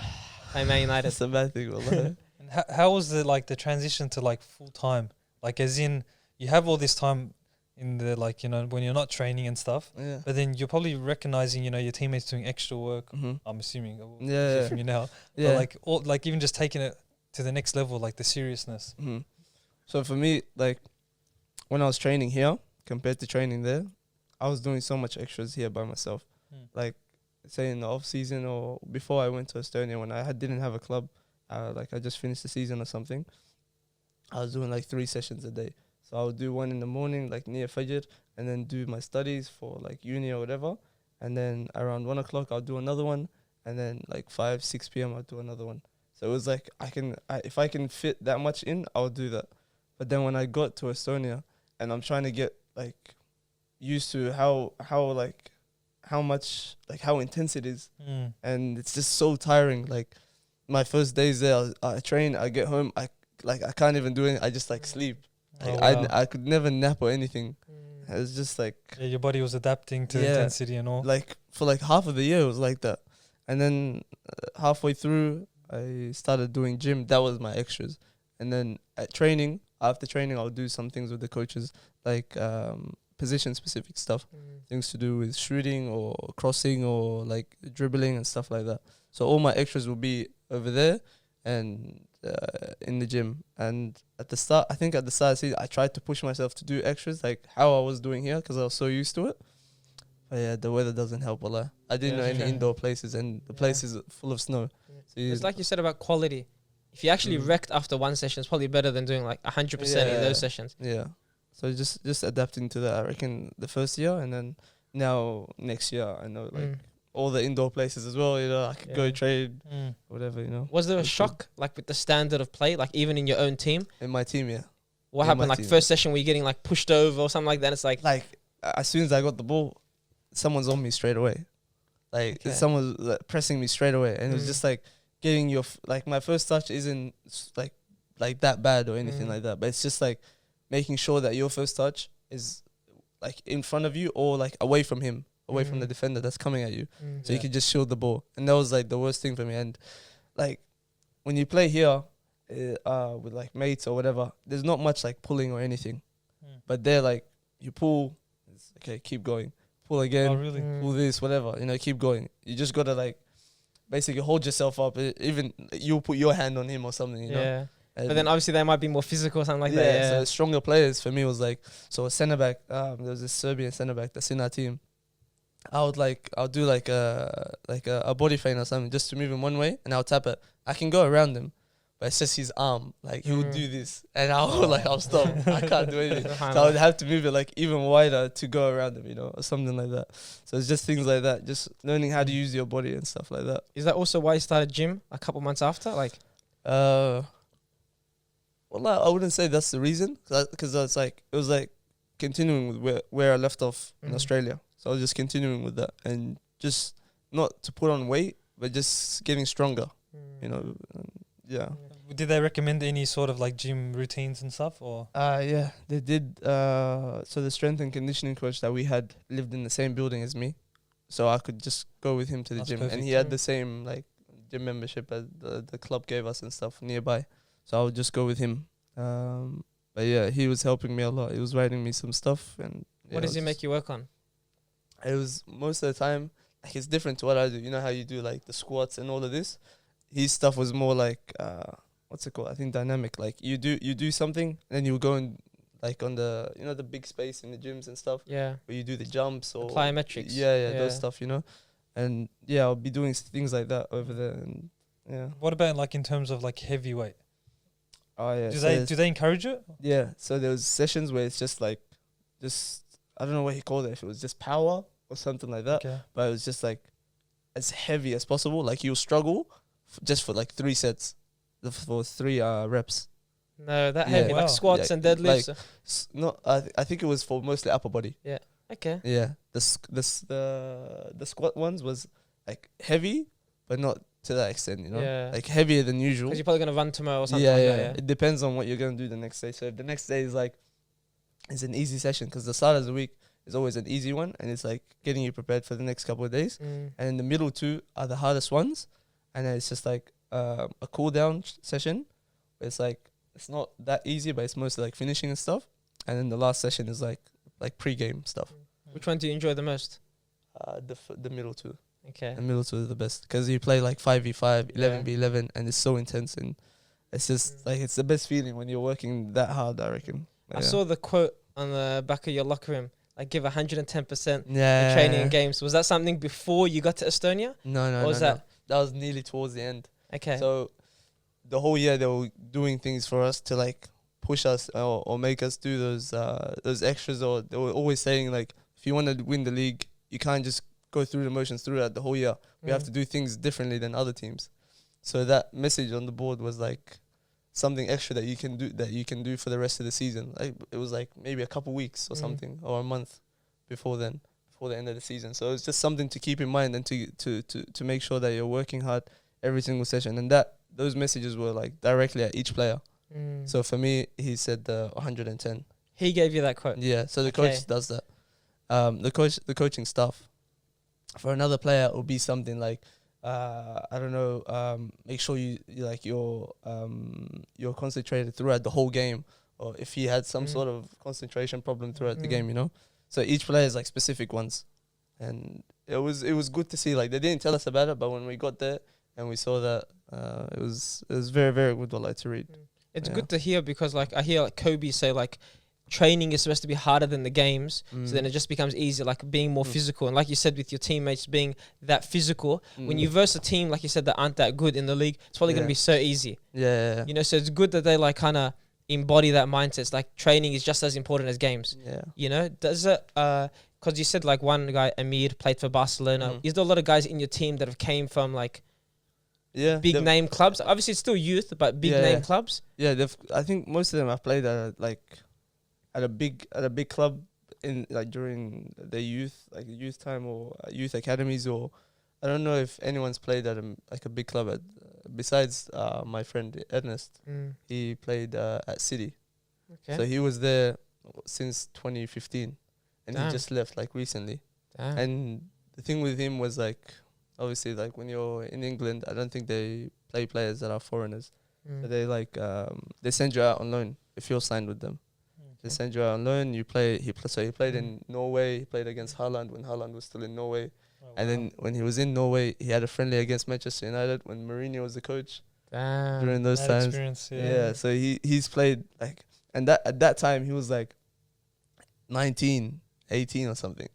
Hey, Man United. that's a bad thing. Wallah. And how was the transition to like full time? Like as in you have all this time in the when you're not training and stuff, Yeah. but then you're probably recognizing your teammates doing extra work. Mm-hmm. I'm assuming. Yeah. From you now. Yeah. But even just taking it to the next level, like the seriousness. Mm-hmm. So for me, like when I was training here compared to training there, I was doing so much extras here by myself. Like say in the off season or before I went to Estonia when I didn't have a club, like I just finished the season or something, I was doing like 3 sessions a day. So I would do one in the morning, like near Fajr, and then do my studies for like uni or whatever. And then around 1 o'clock, I'll do another one. And then like 5, 6 p.m., I'll do another one. So it was like, if I can fit that much in, I'll do that. But then when I got to Estonia and I'm trying to get like used to how intense it is. And it's just so tiring. Like my first days there, I train, I get home, I can't even do anything. I just like sleep. Like I could never nap or anything. It was just like your body was adapting to intensity and all. Like for like half of the year, it was like that. And then halfway through, I started doing gym. That was my extras. And then after training, I'll do some things with the coaches, like position specific stuff, things to do with shooting or crossing or like dribbling and stuff like that. So all my extras will be over there and in the gym. And at the start of the season, I tried to push myself to do extras like how I was doing here because I was so used to it. But yeah, the weather doesn't help a lot. I didn't know any indoor places, and the place is full of snow. So it's like you said about quality. If you actually wrecked after one session, it's probably better than doing like 100% in those sessions. Yeah. So just adapting to that. I reckon the first year, and then now next year, I know like all the indoor places as well. I could go trade, whatever. Was there a shock like with the standard of play, like even in your own team? In my team, yeah. What happened? Like first session, were you getting like pushed over or something like that? It's like as soon as I got the ball, someone's on me straight away. Like someone's like, pressing me straight away, and it was just like getting your my first touch isn't like that bad or anything like that, but it's just like making sure that your first touch is like in front of you or like away from him, away from the defender that's coming at you, so you can just shield the ball. And that was like the worst thing for me. And like when you play here with like mates or whatever, there's not much like pulling or anything, but they're like you pull, it's okay, keep going, pull again, pull this, whatever, keep going. You just gotta like basically hold yourself up. Even you'll put your hand on him or something, you know. But then obviously they might be more physical or something like that. Yeah. So stronger players for me was like, so a centre back. There was this Serbian centre back that's in our team. I'll do like a body feint or something just to move him one way, and I'll tap it. I can go around him, but it's just his arm. Like he would do this, and I'll stop. I can't do anything. So I would have to move it like even wider to go around him, or something like that. So it's just things like that. Just learning how to use your body and stuff like that. Is that also why you started gym a couple months after? Like, well, I wouldn't say that's the reason, because it was like continuing with where I left off in Australia. So I was just continuing with that, and just not to put on weight, but just getting stronger. Yeah. Did they recommend any sort of like gym routines and stuff, or? Yeah, they did. So the strength and conditioning coach that we had lived in the same building as me, so I could just go with him to the That's gym, perfect. and he had the same like gym membership as the club gave us and stuff nearby. So I would just go with him. But yeah, he was helping me a lot. He was writing me some stuff. And what does he make you work on? It was most of the time, like it's different to what I do. You know how you do like the squats and all of this? His stuff was more like, what's it called? I think dynamic. Like you do something, and then you go and like on the, the big space in the gyms and stuff. Yeah. Where you do the jumps or the plyometrics. Yeah, those stuff, And yeah, I'll be doing things like that over there. And yeah. What about like in terms of like heavyweight? Oh yeah. Do they encourage it? Yeah. So there was sessions where it's just like, I don't know what he called it. If it was just power or something like that. Okay. But it was just like as heavy as possible. Like you'll struggle just for like 3 sets, for 3 reps. No, that heavy, Wow. like squats and deadlifts. I think it was for mostly upper body. Yeah. Okay. Yeah. The squat ones was like heavy, but not to that extent, Yeah. like heavier than usual. Because you're probably gonna run tomorrow or something Yeah, like yeah. that. Yeah. It depends on what you're gonna do the next day. So if the next day is like, it's an easy session, because the start of the week is always an easy one, and it's like getting you prepared for the next couple of days. And the middle 2 are the hardest ones, and then it's just like a cool down session, It's like it's not that easy, but it's mostly like finishing and stuff. And then the last session is like pre-game stuff. Which one do you enjoy the most? The middle two. Okay. The middle two is the best because you play like 5v5, Yeah. 11v11, and it's so intense, and it's just like it's the best feeling when you're working that hard, I reckon. I saw the quote on the back of your locker room, like give 110% yeah. in training and games. Was that something before you got to Estonia? No. Or was no. that That was nearly towards the end. okay? So the whole year they were doing things for us to like push us or make us do those extras, or they were always saying like, if you want to win the league, you can't just go through the motions throughout the whole year. We have to do things differently than other teams. So that message on the board was like something extra that you can do for the rest of the season. Like it was like maybe a couple weeks or something, or a month before the end of the season. So it's just something to keep in mind and to make sure that you're working hard every single session. And those messages were like directly at each player. So for me, he said 110. He gave you that quote. Yeah. So the Okay. coach does that. The coaching staff. For another player, it would be something like, I don't know, make sure you're concentrated throughout the whole game, or if he had some sort of concentration problem throughout the game, you know. So each player is like specific ones, and it was good to see. Like they didn't tell us about it, but when we got there and we saw that, it was very, very good. Like to read. It's good to hear because like I hear like Kobe say like training is supposed to be harder than the games, so then it just becomes easier, like being more physical. And like you said, with your teammates being that physical, when you verse a team like you said that aren't that good in the league, it's probably gonna be so easy. Yeah. You know, so it's good that they like kind of embody that mindset. It's like training is just as important as games. Yeah. You know, does it? Because you said like one guy, Aamir, played for Barcelona. Is there a lot of guys in your team that have came from like big name clubs? Obviously, it's still youth, but big name clubs. Yeah, I think most of them have played at a big club in like during their youth, like youth time or youth academies, or I don't know if anyone's played at a big club at besides my friend Ernest. He played at City, so he was there since 2015, and he just left like recently. And the thing with him was like, obviously, like when you're in England, I don't think they play players that are foreigners. So they like they send you out on loan if you're signed with them. They send you out on loan. You play. So he played in Norway. He played against Haaland when Haaland was still in Norway. And then when he was in Norway, he had a friendly against Manchester United when Mourinho was the coach. During those times. Experience, Yeah. So he's played like, and at that time he was like 19, 18 or something.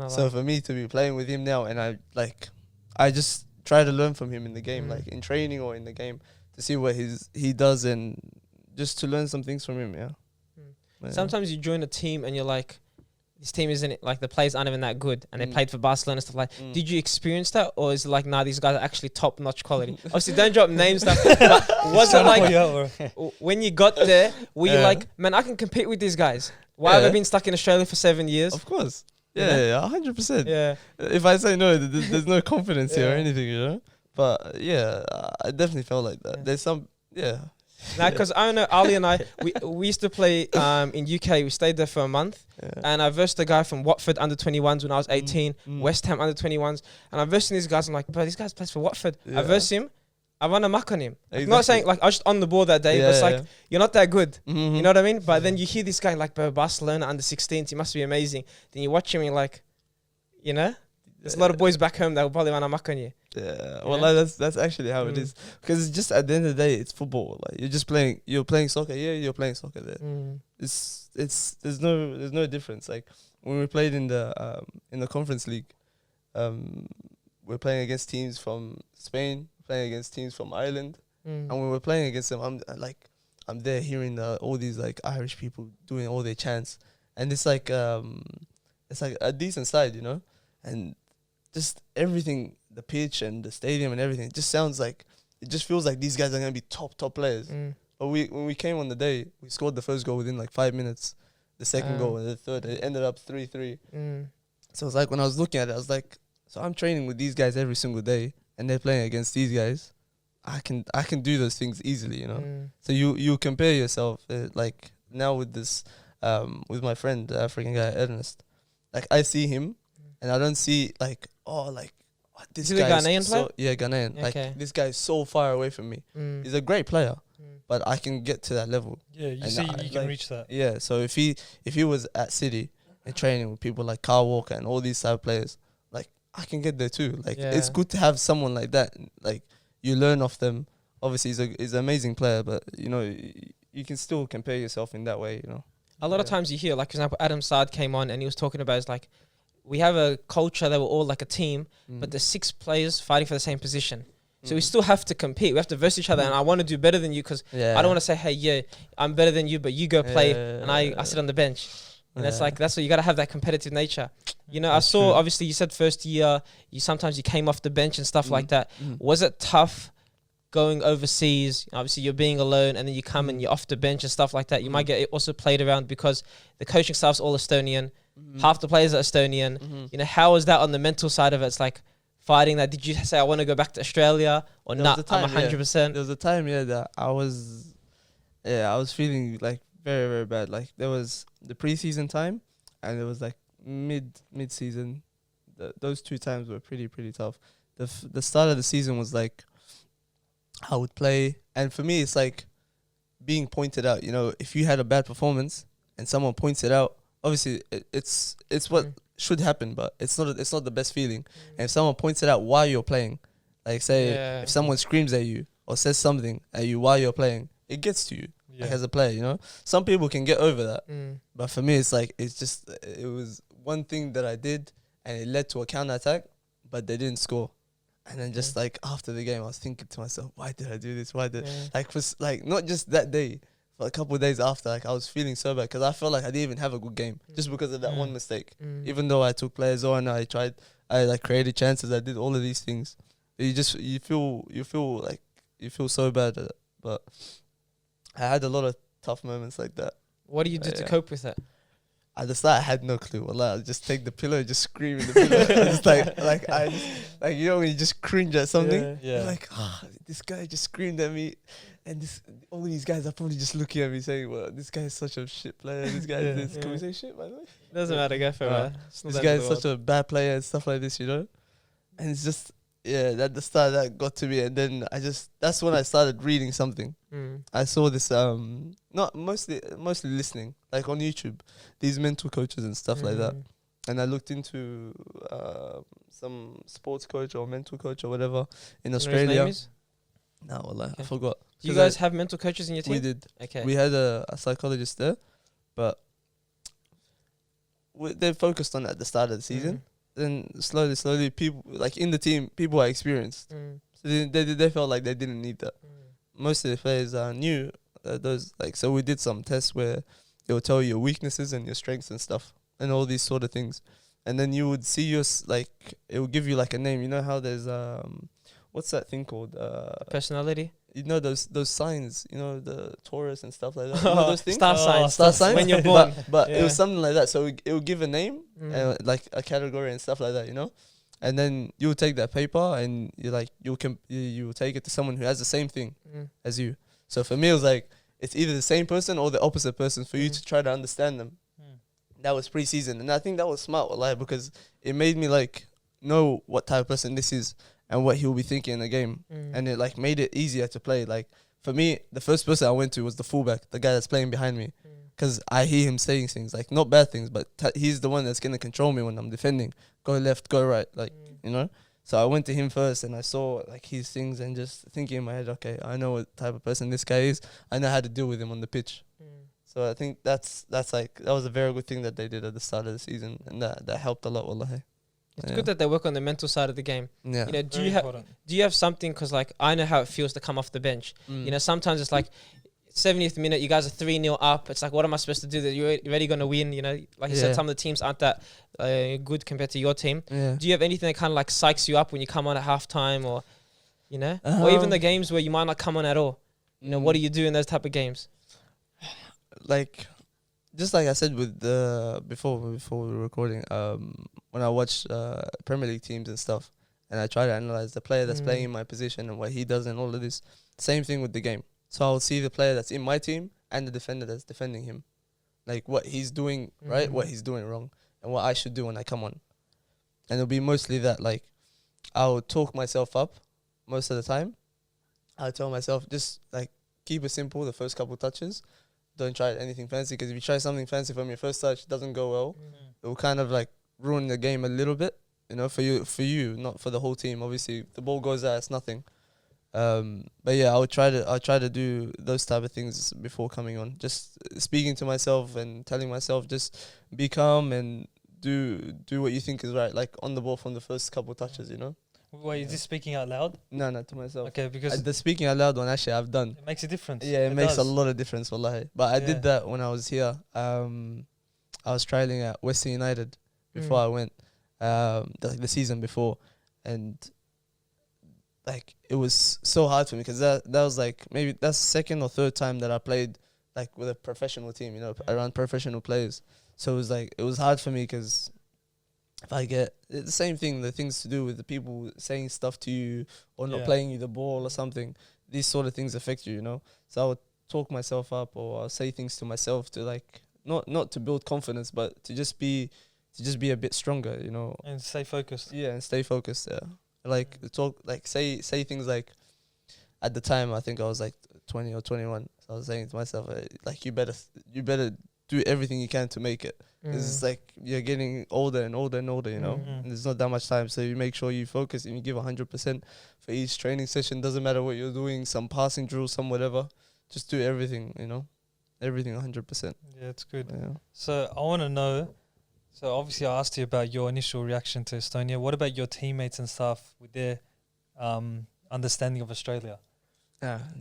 So for me to be playing with him now, and I just try to learn from him in the game, like in training or in the game, to see what he does and just to learn some things from him. Yeah. Sometimes you join a team and you're like, this team isn't like the players aren't even that good, and they played for Barcelona and stuff like. Did you experience that, or is it like, nah, these guys are actually top notch quality? Obviously, don't drop names. But was it like when you got there, were you like, man, I can compete with these guys? Why have I been stuck in Australia for 7 years? Of course. Yeah, 100%. Yeah. If I say no, there's no confidence here or anything, you know. But yeah, I definitely felt like that. There's some, Now, because I know Ali and I, we used to play in UK. We stayed there for a month, and I versed a guy from Watford under 21s when I was 18, West Ham under 21s, and I versed these guys. I'm like, bro, these guys play for Watford. I versed him. I run a muck on him. Like, not saying like I was just on the ball that day, but it's like you're not that good. You know what I mean? But then you hear this guy like, bro, Barcelona under 16s, he must be amazing. Then you watch him, and you're like, you know, there's a lot of boys back home that will probably run a muck on you. Yeah, well, that's actually how it is. Because it's just at the end of the day, it's football. Like you're playing soccer here, you're playing soccer there. There's no difference. Like when we played in the Conference League, we're playing against teams from Spain, playing against teams from Ireland, and when we're playing against them, I'm there hearing all these like Irish people doing all their chants, and it's like a decent side, you know, and just everything. The pitch and the stadium and everything, it just feels like these guys are gonna be top players. But when we came on the day, we scored the first goal within like 5 minutes, the second goal and the third. It ended up 3-3. So it's like when I was looking at it, I was like, so I'm training with these guys every single day, and they're playing against these guys. I can do those things easily, you know. So you compare yourself like now with this with my friend, the African guy Ernest. Like I see him, and I don't see like this is he the guy Ghanaian player? Ghanaian. Okay. Like this guy is so far away from me. He's a great player, but I can get to that level. Yeah, you And see, I- you can like- reach that. Yeah, so if he was at City and training with people like Kyle Walker and all these type of players, like I can get there too. Like it's Yeah. good to have someone like that. Like you learn off them. Obviously, he's an amazing player, but you know you can still compare yourself in that way. You know. A lot of times you hear, like, for example, Adam Saad came on and he was talking about, it's like, we have a culture that we're all like a team, but there's 6 players fighting for the same position. So we still have to compete. We have to verse each other, and I want to do better than you because Yeah. I don't want to say, hey, yeah, I'm better than you, but you go play and I sit on the bench. And it's Yeah. like, that's what you got to have, that competitive nature. You know, That's I saw, true. obviously, you said first year, sometimes you came off the bench and stuff like that. Mm. Was it tough going overseas? Obviously, you're being alone, and then you come and you're off the bench and stuff like that. You might get it also played around because the coaching staff's all Estonian. Half the players are Estonian. You know, how was that on the mental side of it? It's like fighting that. Did you say, I want to go back to Australia, or There not? was a I'm time, yeah. 100%. There was a time, that I was feeling like very, very bad. Like there was the preseason time, and it was like mid season. Those 2 times were pretty tough. The start of the season was like I would play, and for me it's like being pointed out. You know, if you had a bad performance and someone points it out, obviously it's what should happen, but it's not the best feeling. And if someone points it out while you're playing, like say Yeah. if someone screams at you or says something at you while you're playing, it gets to you. Yeah. Like as a player, you know, some people can get over that, Mm. but for me, it's like it was one thing that I did, and it led to a counter attack, but they didn't score. And then just like after the game, I was thinking to myself, why did I do this? Why did Yeah. like was like not just that day, but a couple of days after, like I was feeling so bad because I felt like I didn't even have a good game just because of that one mistake. Mm. Even though I took players on, I like created chances, I did all of these things. You feel so bad at it. But I had a lot of tough moments like that. What do you do to Yeah. cope with it? At the start, I had no clue. Wallah, I just take the pillow and just scream in the pillow. It's like you know when you just cringe at something. Yeah. You're like, this guy just screamed at me, and all these guys are probably just looking at me saying, "Well, this guy is such a shit player. This guy is this." Can we say shit by the way? Doesn't matter, go for it, man. It's not This the guy end is of the such a bad player and stuff like this, you know. And it's just at the start that got to me, and then that's when I started reading something. world. I saw this not mostly listening, like on YouTube, these mental coaches and stuff like that. And I looked into some sports coach or mental coach or whatever in You know his Australia. name is? No, wallah, I Okay. forgot. Do you 'Cause guys have mental coaches in your team? we did. Okay. We had a psychologist there, but they focused on it at the start of the season. Then slowly, people like in the team, people are experienced. So they felt like they didn't need that. Most of the players are new. Those like so we did some tests where it will tell you your weaknesses and your strengths and stuff and all these sort of things, and then you would see like it will give you like a name. You know how there's what's that thing called Personality? you know those signs, you know, the Taurus and stuff like that. You know those things? Star signs. Star signs. When you're born. But it Yeah. was something like that. So it would give a name, like a category and stuff like that, you know. And then you will take that paper and you will take it to someone who has the same thing as you. So for me, it was like it's either the same person or the opposite person for you to try to understand them. That was pre-season, and I think that was smart, wallahi, because it made me like know what type of person this is and what he'll be thinking in the game, and it like made it easier to play. Like for me, the first person I went to was the fullback, the guy that's playing behind me, because I hear him saying things like not bad things, but he's the one that's gonna control me when I'm defending. Go left, go right, like you know. So I went to him first, and I saw like his things, and just thinking in my head, okay, I know what type of person this guy is. I know how to deal with him on the pitch. So I think that's like that was a very good thing that they did at the start of the season, and that helped a lot, wallahi. It's Yeah. good that they work on the mental side of the game. Yeah. You know, do Very you have important. something? Because like I know how it feels to come off the bench. You know, sometimes it's like 70th minute, you guys are 3-0 up. It's like, what am I supposed to do? That you're already going to win. You know, like you said, Yeah. some of the teams aren't that good compared to your team. Yeah. Do you have anything that kind of like psychs you up when you come on at halftime, or you know, or even the games where you might not come on at all? You know, what do you do in those type of games? Like, just like I said with the before we were recording, when I watch Premier League teams and stuff, and I try to analyze the player that's playing in my position and what he does and all of this, same thing with the game. So I'll see the player that's in my team and the defender that's defending him, like what he's doing right, what he's doing wrong, and what I should do when I come on. And it'll be mostly that, like, I'll talk myself up most of the time. I'll tell myself, just like keep it simple the first couple touches. Don't try anything fancy, because if you try something fancy from your first touch, it doesn't go well. It will kind of like ruin the game a little bit, you know, for you, not for the whole team. Obviously, if the ball goes out, it's nothing. But yeah, I'll try to do those type of things before coming on. Just speaking to myself and telling myself, just be calm and do what you think is right, like on the ball from the first couple touches, you know. Wait, is this speaking out loud? No, not to myself. Okay, because The speaking out loud one, actually, I've done. it makes a difference. Yeah, it makes does. a lot of difference, wallahi. But I Yeah. did that when I was here. I was trialing at Western United before I went, the season before, and like it was so hard for me, because that was like, maybe that's the second or third time that I played like with a professional team, you know, around professional players. So it was hard for me, because if I get it's the same thing, the things to do with the people saying stuff to you or not playing you the ball or something, these sort of things affect you, you know. So I would talk myself up, or I'll say things to myself to like not to build confidence, but to just be a bit stronger, you know. And stay focused. Yeah, and stay focused. Yeah, like talk, like say things like, at the time I think I was like 20 or 21. So I was saying to myself, like you better do everything you can to make it. Because it's like you're getting older and older and older, you know, and there's not that much time. So you make sure you focus and you give 100% for each training session. Doesn't matter what you're doing, some passing drill, some whatever. Just do everything, you know, everything 100%. Yeah, it's good. Yeah. So I want to know. So obviously I asked you about your initial reaction to Estonia. What about your teammates and stuff with their understanding of Australia?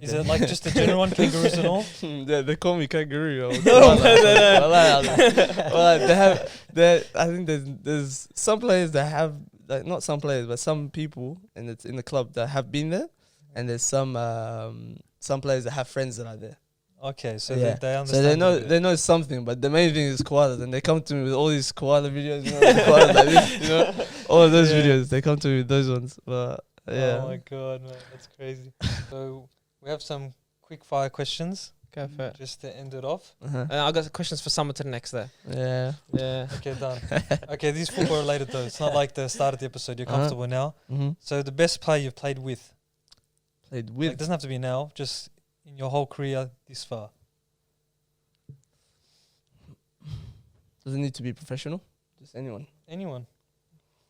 Is it like just a general one, kangaroos and all? They call me kangaroo. No. I think there's some players that have, like, not some players, but some people in the club that have been there, and there's some players that have friends that are there. Okay, so Yeah. they understand. So they know something, but the main thing is koalas, and they come to me with all these koala videos, you know, the koalas like this, you know, all of those videos. They come to me with those ones, but yeah. Oh my god, man, that's crazy. So we have some quick fire questions Go for it. just to end it off. I got questions for Samatar next there. Yeah. Yeah. Okay, done. Okay, these football related though. It's not like the start of the episode. You're comfortable now. So the best player you've played with. Played Like, with. it doesn't have to be now. Just in your whole career this far. Doesn't need to be professional. Just anyone. Anyone.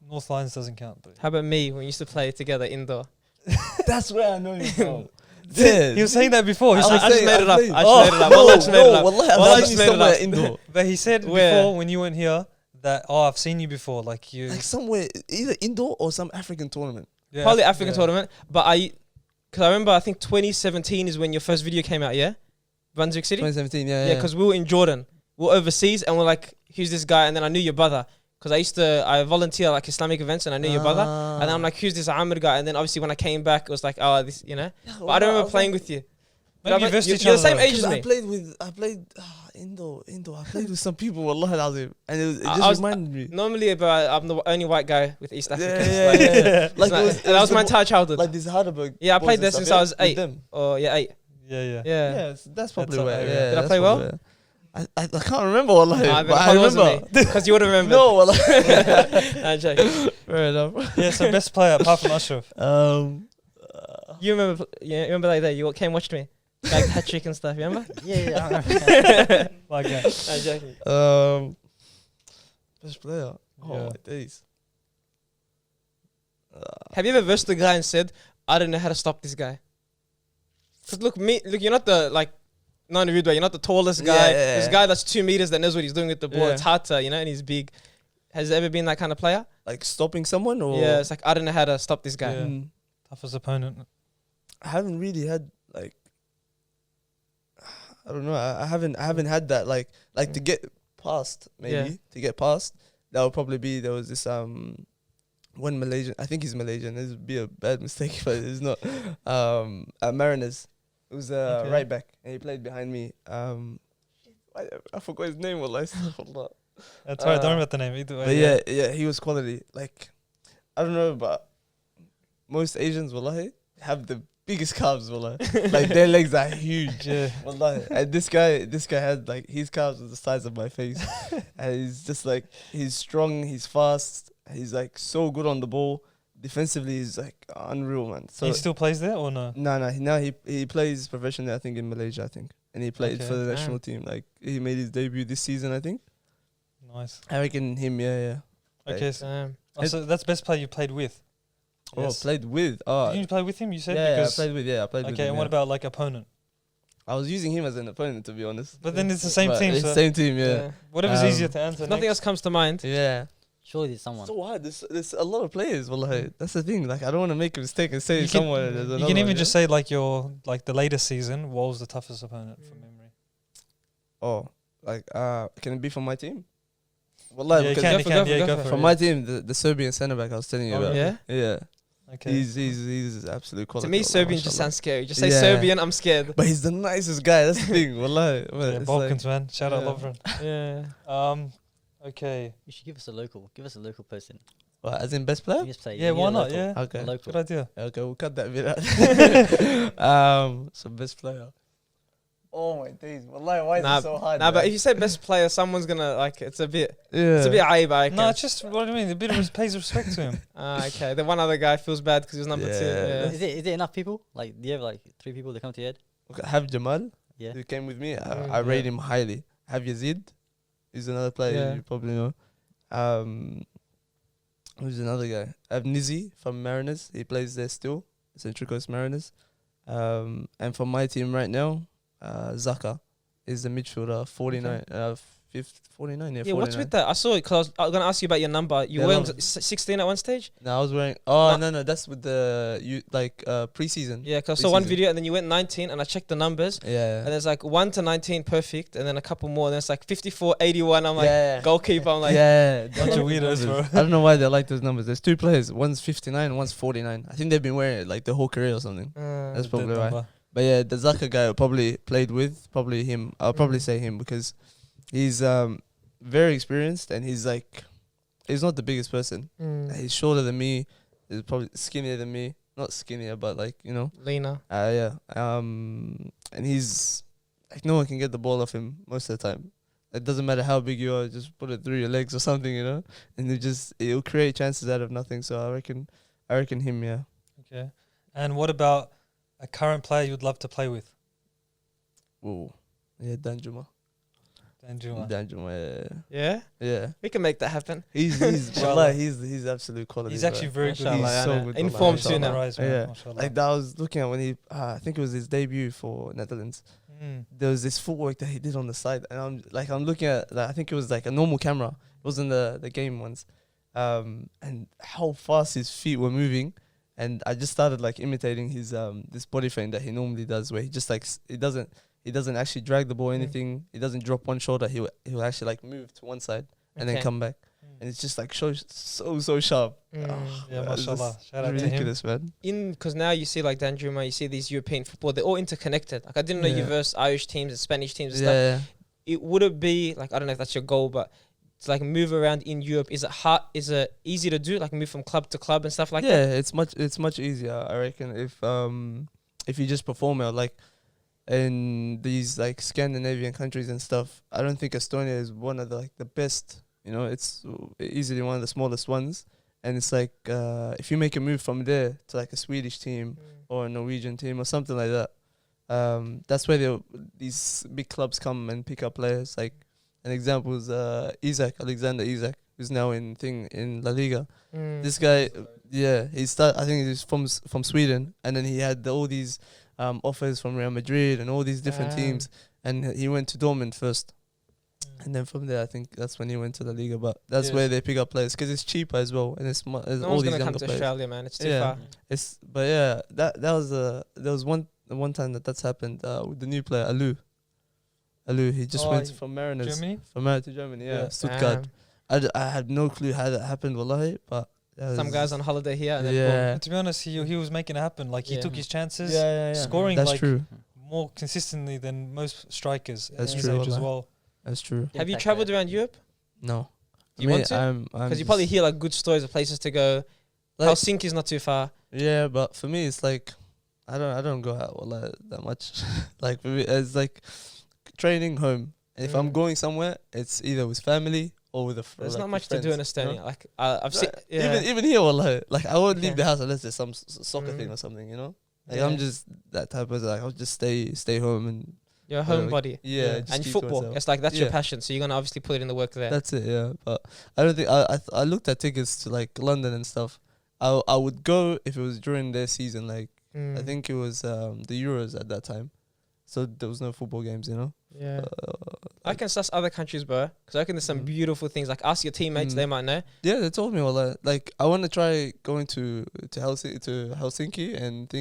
North Lions doesn't count though. How about me when we used to play together indoor? That's where I know you from. He was saying that before. He I was just like, made it up. played. I just made it up. Wallah, I just made it up. Wallahi, Wallah, I I've just seen made it somewhere up. indoor. but he said Where? before when you weren't here that I've seen you before. Like you. Like somewhere, either indoor or some African tournament. Yeah, Probably African yeah. tournament. But because I remember, I think 2017 is when your first video came out, yeah? Brunswick City? 2017, Yeah, because we were in Jordan. We were overseas and we're like, who's this guy? And then I knew your brother. Because I volunteer like Islamic events and I knew your brother. And then I'm like, who's this Aamir guy? And then obviously when I came back, it was like, oh, this, you know? But I don't remember playing with you. Maybe you But versed you're each the other same though. age as me. I played indoor. I played with some people, wallahi al-azim. And it I just was- reminded me. Normally, but I'm the only white guy with East Africans. Yeah, like, yeah, yeah. like, that was my entire childhood. Like this Heidelberg. Yeah, I boys played and there stuff, since I was with 8. them. Or yeah, 8. Yeah, yeah. Yeah. Yeah, that's probably That's where. okay, Yeah, yeah. Did I that's play well? probably where. I can't remember, wallahi. I but I remember. Because you would have remembered. No, wallahi. I'm joking. Fair enough. Yeah, so best player apart from Ashraf. You remember? Yeah, you remember like that? You came watched me, like hat trick and stuff. You remember? Yeah. Like that. I'm joking. Best player. Oh Yeah. my days. Have you ever versed the guy and said, "I don't know how to stop this guy"? Cause look, you're not the like. No, you're not the tallest guy. Yeah, yeah, This yeah. guy that's 2 meters that knows what he's doing with the ball. Yeah. It's hard to, you know, and he's big. Has there ever been that kind of player? Like stopping someone or? Yeah, it's like I don't know how to stop this guy. Yeah. Mm, Toughest opponent. I haven't really had like. I don't know. I haven't had that like to get past maybe Yeah. to get past. That would probably be there was this one Malaysian. I think he's Malaysian. This would be a bad mistake, but it's not. At Mariners, it was a Okay. right back, and he played behind me. I forgot his name. Wallahi. Astaghfirullah. That's right. Don't remember the name either way. But yeah, he was quality. Like, I don't know, but most Asians, wallahi, have the biggest calves, wallahi. Like their legs are huge. Yeah. Wallahi. And this guy had like his calves was the size of my face. And he's just like he's strong, he's fast, he's like so good on the ball. defensively he's like unreal, man. So he still plays there or no? no, now he plays professionally, I think, in Malaysia, I think, and he played Okay. for the national team. Like he made his debut this season, I think. Nice. I reckon him, yeah. Okay, so that's best player you played with. Oh, Yes. played with. Oh, Did you play with him? You said yeah, because I played with. Yeah, I played with. okay. him, And what yeah. about like opponent? I was using him as an opponent, to be honest. But then it's the same But team. It's So the same team, yeah. whatever's Um, easier to answer. If nothing else comes to mind. Yeah. Surely there's someone. So hard. There's a lot of players. Well, like, that's the thing. Like, I don't want to make a mistake and say You can- someone. There's You another can even one, just say like your like the latest season. What was the toughest opponent from memory? Oh, like, can it be from my team? Well, like, Yeah, you because can. Go You for- can. go Yeah, for- go go for from it. my team, the Serbian centre back I was telling you Oh, about. Yeah. Yeah. Okay. He's absolute quality. To me, wallah, Serbian just mashallah. sounds scary. Just say Yeah. Serbian, I'm scared. But he's the nicest guy. That's the thing. Wallah. But Yeah, it's Balkans, man. Shout out yeah. Lovren. Yeah. Okay. You should give us a local. Give us a local person. like, what, as in best player? You just play. Yeah, why not? Local. Yeah. Okay. Local. Good idea. Okay, we'll cut that bit out. So best player. Oh my days. Wallah, why is Nah, it so hard? Nah, but man? if you say best player, someone's gonna like. It's a bit yeah. aib, I reckon. No, it's just what I mean. A bit of pays respect to him. Okay. The one other guy feels bad because he was number two. Yeah. Yeah. Is it enough people? Like, do you have like 3 people that come to your head? Okay, have Jamal. Yeah. Who came with me. Mm, I rate yeah. him highly. Have Yazid. He's another player Yeah. you probably know. Who's another guy? I have Nizi from Mariners. He plays there still. Central Coast Mariners. And for my team right now, Zaka is the midfielder, 49, 49, yeah, Yeah, 49. what's with that? I saw it because I was going to ask you about your number. You Yeah, were no. 16 at one stage? No, I was wearing. Oh No. no, that's with the preseason. Yeah, because I saw one Preseason. video and then you went 19 and I checked the numbers Yeah. and there's like 1 to 19 perfect and then a couple more and then it's like 54, 81. I'm like, yeah. goalkeeper. I'm like, yeah, Bunch of weirdos, bro. I don't know why they like those numbers. There's 2 players. One's 59, one's 49. I think they've been wearing it like the whole career or something. That's Dead probably why. number. But yeah, the Zaka guy I probably played with, probably him. I'll probably say him because he's very experienced and he's not the biggest person. He's shorter than me. He's probably skinnier than me. Not skinnier, but like, you know. Lena. Yeah. And he's like, no one can get the ball off him most of the time. It doesn't matter how big you are, just put it through your legs or something, you know. And it'll create chances out of nothing. So I reckon him, yeah. Okay. And what about a current player you'd love to play with? Ooh. Yeah, Danjuma. Danjuma. Danjuma, Yeah? yeah. We can make that happen. He's Mashallah. wallah, he's absolute quality. He's actually very good. Mashallah, He's yeah, so no. good. In wallah, form mashallah. too now. Rise, man, Yeah. mashallah. Like that, I was looking at when he, I think it was his debut for Netherlands. There was this footwork that he did on the side, and I'm looking at, like, I think it was like a normal camera. It wasn't the game ones, and how fast his feet were moving, and I just started like imitating his this body frame that he normally does, where he just like he doesn't actually drag the ball or anything. He doesn't drop one shoulder. He'll actually like move to one side and then Okay. come back, and it's just like so sharp. Mm. Yeah, It's mashallah. just Shout out to him. ridiculous, man. Because now you see like Danjuma, you see these European football, they're all interconnected. Like I didn't know you Yeah. versed Irish teams and Spanish teams and stuff. Yeah. It wouldn't be like, I don't know if that's your goal, but to like move around in Europe, is it easy to do? Like move from club to club and stuff like yeah, that? it's much easier, I reckon, if you just perform well, like in these like Scandinavian countries and stuff. I don't think Estonia is one of the best. You know, it's easily one of the smallest ones, and it's like if you make a move from there to like a Swedish team or a Norwegian team or something like that, that's where these big clubs come and pick up players. Like an example is Alexander Isak, who's now in La Liga. This guy, yeah, I think he's from Sweden, and then he had all these offers from Real Madrid and all these different teams, and he went to Dortmund first, and then from there I think that's when he went to La Liga. But that's Yes. where they pick up players because it's cheaper as well, and it's No all one's these gonna come younger to players. Australia, man. It's too Yeah. far. But yeah, there was one time that's happened with the new player Alu. He just went from Mariners Germany? from Mariners to Germany. Yeah, Yeah. Stuttgart. Damn. I had no clue how that happened, wallahi, but Some guys on holiday here and then yeah. And to be honest, he was making it happen. Like he Yeah. took his chances, Yeah. scoring That's like true. more consistently than most strikers That's at his true, age as wallah. well. That's true. boom. Have you Impact traveled player. around Europe? No. Do you want to? I'm Because you probably hear like good stories of places to go. like, Helsinki's not too far. yeah, but for me it's like I don't go out wallah, that much. Like for me it's like training home. And if I'm Mm. going somewhere, it's either with family or with There's like not with much to do in friends, you know? Estonia. Like I've seen, Even here, like I won't leave Okay. the house unless there's some soccer thing Mm. or something, you know. Like Yeah. I'm just that type of person. Like I'll just stay home and You're a whatever. homebody. Yeah, just And keep to football, myself. it's like that's your Yeah. passion. So you're gonna obviously put it in the work there. That's it. Yeah, but I don't think I looked at tickets to like London and stuff. I would go if it was during their season. Like I think it was the Euros at that time, so there was no football games, you know. Yeah. I can suss other countries, bro. Because I reckon there's some beautiful things. Like ask your teammates, they might know. Yeah, they told me all that. Like I want to try going to Helsinki and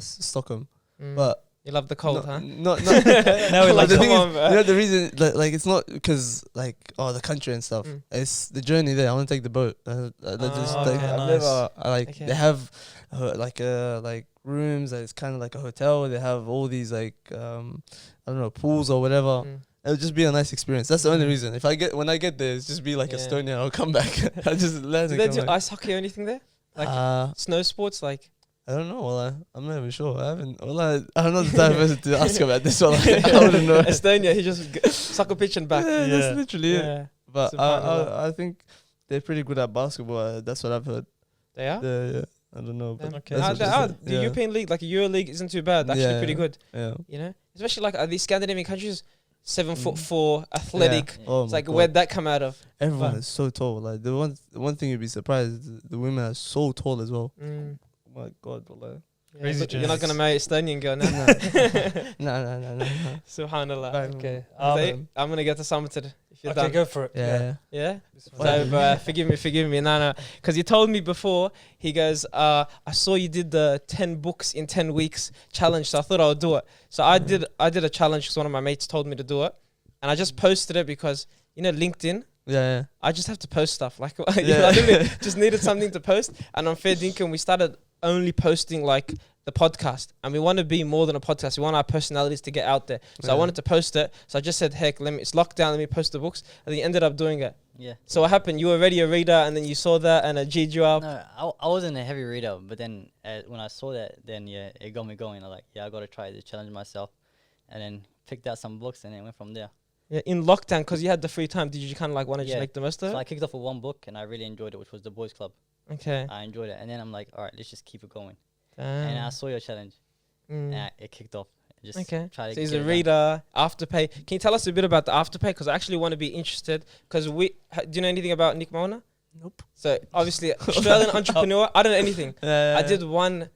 Stockholm, but You love the cold, huh? not Now we like love the Come thing on, is, bro. you know, the reason like it's not because like the country and stuff. It's the journey there. I want to take the boat. Just Oh, like okay, I've nice. never like Okay. they have like rooms that it's kind of like a hotel. They have all these like I don't know, pools or whatever. It'll just be a nice experience. That's the only reason. When I get there, it's just be like Yeah. Estonia. I'll come back. I just land Do and they come do back. ice hockey or anything there? Like Uh, snow sports? Like I don't know. I'm not even sure. I'm not the type of person to ask about this one. I wouldn't know. Estonia, he just soccer pitch and back. Yeah, Yeah. that's literally it. Yeah. But Subhanallah. I think they're pretty good at basketball. That's what I've heard. They are? Yeah. I don't know. But Okay. that's what They she are. said. The Yeah. European League, like Euro League, isn't too bad. Actually, Yeah, pretty yeah. good. Yeah. You know, especially like these Scandinavian countries, 7'4", athletic. Yeah. Oh It's my like God. where'd that come out of? Everyone but- is so tall. Like the one thing you'd be surprised, the women are so tall as well. Mm. Oh my God, wallah. Yeah, Crazy but you're not genetics. gonna marry Estonian girl now. No. Subhanallah. Right. Okay. So, I'm gonna get to Samatar if you're Okay, done. go for it. Yeah. Yeah. Bismillah. So forgive me. No. Because he told me before. He goes, I saw you did the 10 books in 10 weeks challenge, so I thought I would do it. So I did a challenge because one of my mates told me to do it, and I just posted it because LinkedIn. Yeah. I just have to post stuff. Like Yeah. I literally just needed something to post. And on Fair Dinkum, we started only posting like the podcast, and we want to be more than a podcast. We want our personalities to get out there. So I Yeah. wanted to post it. So I just said, heck, it's locked down. Let me post the books. And then you ended up doing it. Yeah. So what happened? You were already a reader, and then you saw that, and it G'd you up. No, I wasn't a heavy reader, but then when I saw that, then it got me going. I like, I got to try to challenge myself, and then picked out some books, and then went from there. Yeah, in lockdown, because you had the free time, did you kind of like want to just make the most of So it? I kicked off with one book, and I really enjoyed it, which was The Boys Club. Okay. I enjoyed it, and then I'm like, all right, let's just keep it going. And I saw your challenge, and it kicked off. Just Okay. try to So he's get a it done. reader, Afterpay. Can you tell us a bit about the Afterpay? Because I actually want to be interested. Because do you know anything about Nick Mauna? Nope. So obviously Australian entrepreneur. I don't know anything. Yeah. I did one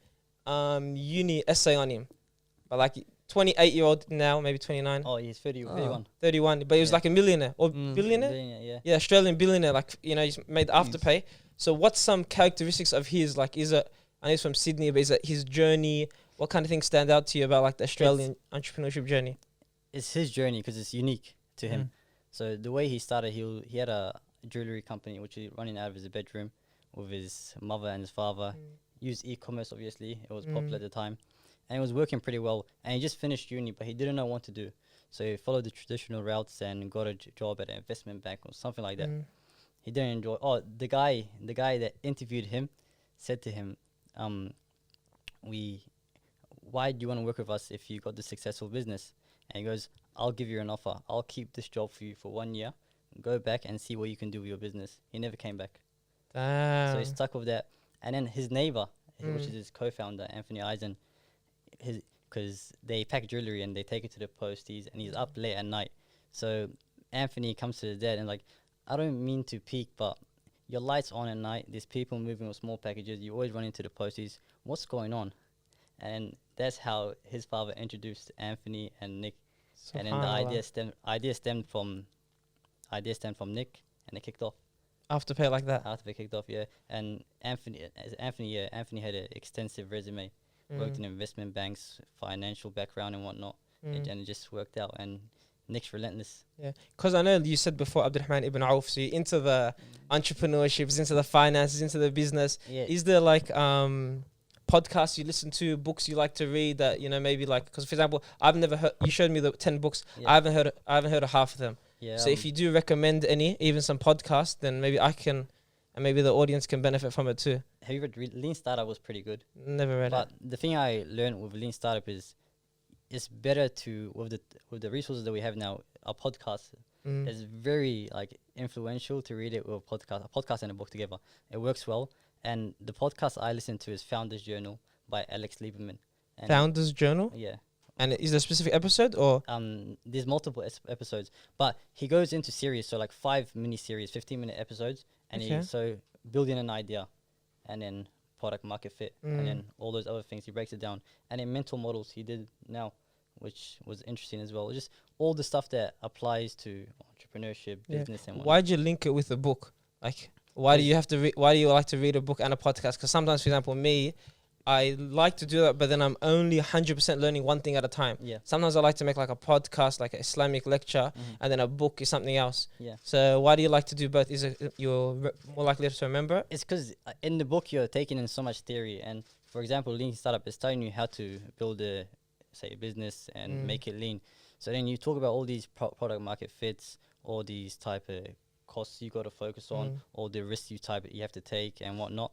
uni essay on him, but like 28-year-old now, maybe 29, Oh, he's 31. 31. But he was Yeah. like a millionaire or billionaire. Yeah. Yeah, Australian billionaire. Like he's made Afterpay. So what's some characteristics of his? Like, is it? I know he's from Sydney, but is it his journey? What kind of things stand out to you about like the Australian entrepreneurship journey? It's his journey because it's unique to him. So the way he started, he had a jewelry company which he running out of his bedroom with his mother and his father. Used e-commerce, obviously. It was popular at the time, and it was working pretty well. And he just finished uni, but he didn't know what to do. So he followed the traditional routes and got a job at an investment bank or something like that. He didn't enjoy. Oh, the guy that interviewed him said to him, why do you want to work with us if you got this successful business? And he goes, I'll give you an offer. I'll keep this job for you for 1 year. Go back and see what you can do with your business. He never came back. Damn. So he stuck with that. And then his neighbor, which is his co-founder, Anthony Eisen, because they pack jewelry and they take it to the posties, and he's up late at night. So Anthony comes to his dad and like, I don't mean to peek, but your light's on at night. There's people moving with small packages. You always run into the posties. What's going on? And that's how his father introduced Anthony and Nick. And then the idea stemmed from Nick, and it kicked off. Afterpay like that. After they kicked off, yeah. And Anthony had an extensive resume. Worked in investment banks, financial background and whatnot, and it just worked out. And Nick's relentless. Yeah, because I know you said before Abdurrahman ibn Auf, so you're into the entrepreneurship, into the finances, into the business. Yeah. Is there like podcasts you listen to, books you like to read that maybe like, because for example, I've never heard. You showed me the 10 books. Yeah. I haven't heard of half of them. Yeah. So if you do recommend any, even some podcasts, then maybe I can, and maybe the audience can benefit from it too. have you read Lean Startup? Was pretty good. Never read But the thing I learned with Lean Startup is it's better to with the resources that we have now, our podcast, It's very like influential to read it with a podcast and a book together. It works well. And the podcast I listen to is Founders Journal by Alex Lieberman. And Founders Journal. yeah. And is there a specific episode or? There's multiple episodes, but he goes into series, so like 5 mini series, 15-minute episodes, and Okay. so building an idea, and then product market fit, and then all those other things. He breaks it down, and then mental models he did now, which was interesting as well. Just all the stuff that applies to entrepreneurship, Yeah. business, and Why'd you link it with a book? Like, why do you have to? Why do you like to read a book and a podcast? Because sometimes, for example, me, I like to do that, but then I'm only 100% learning one thing at a time. Yeah. Sometimes I like to make like a podcast, like an Islamic lecture, and then a book is something else. Yeah. So why do you like to do both? Is it more likely to remember it? It's because in the book you're taking in so much theory, and for example, Lean Startup is telling you how to build a business and make it lean. So then you talk about all these product market fits, all these type of costs you got to focus on, all the risks you have to take and whatnot.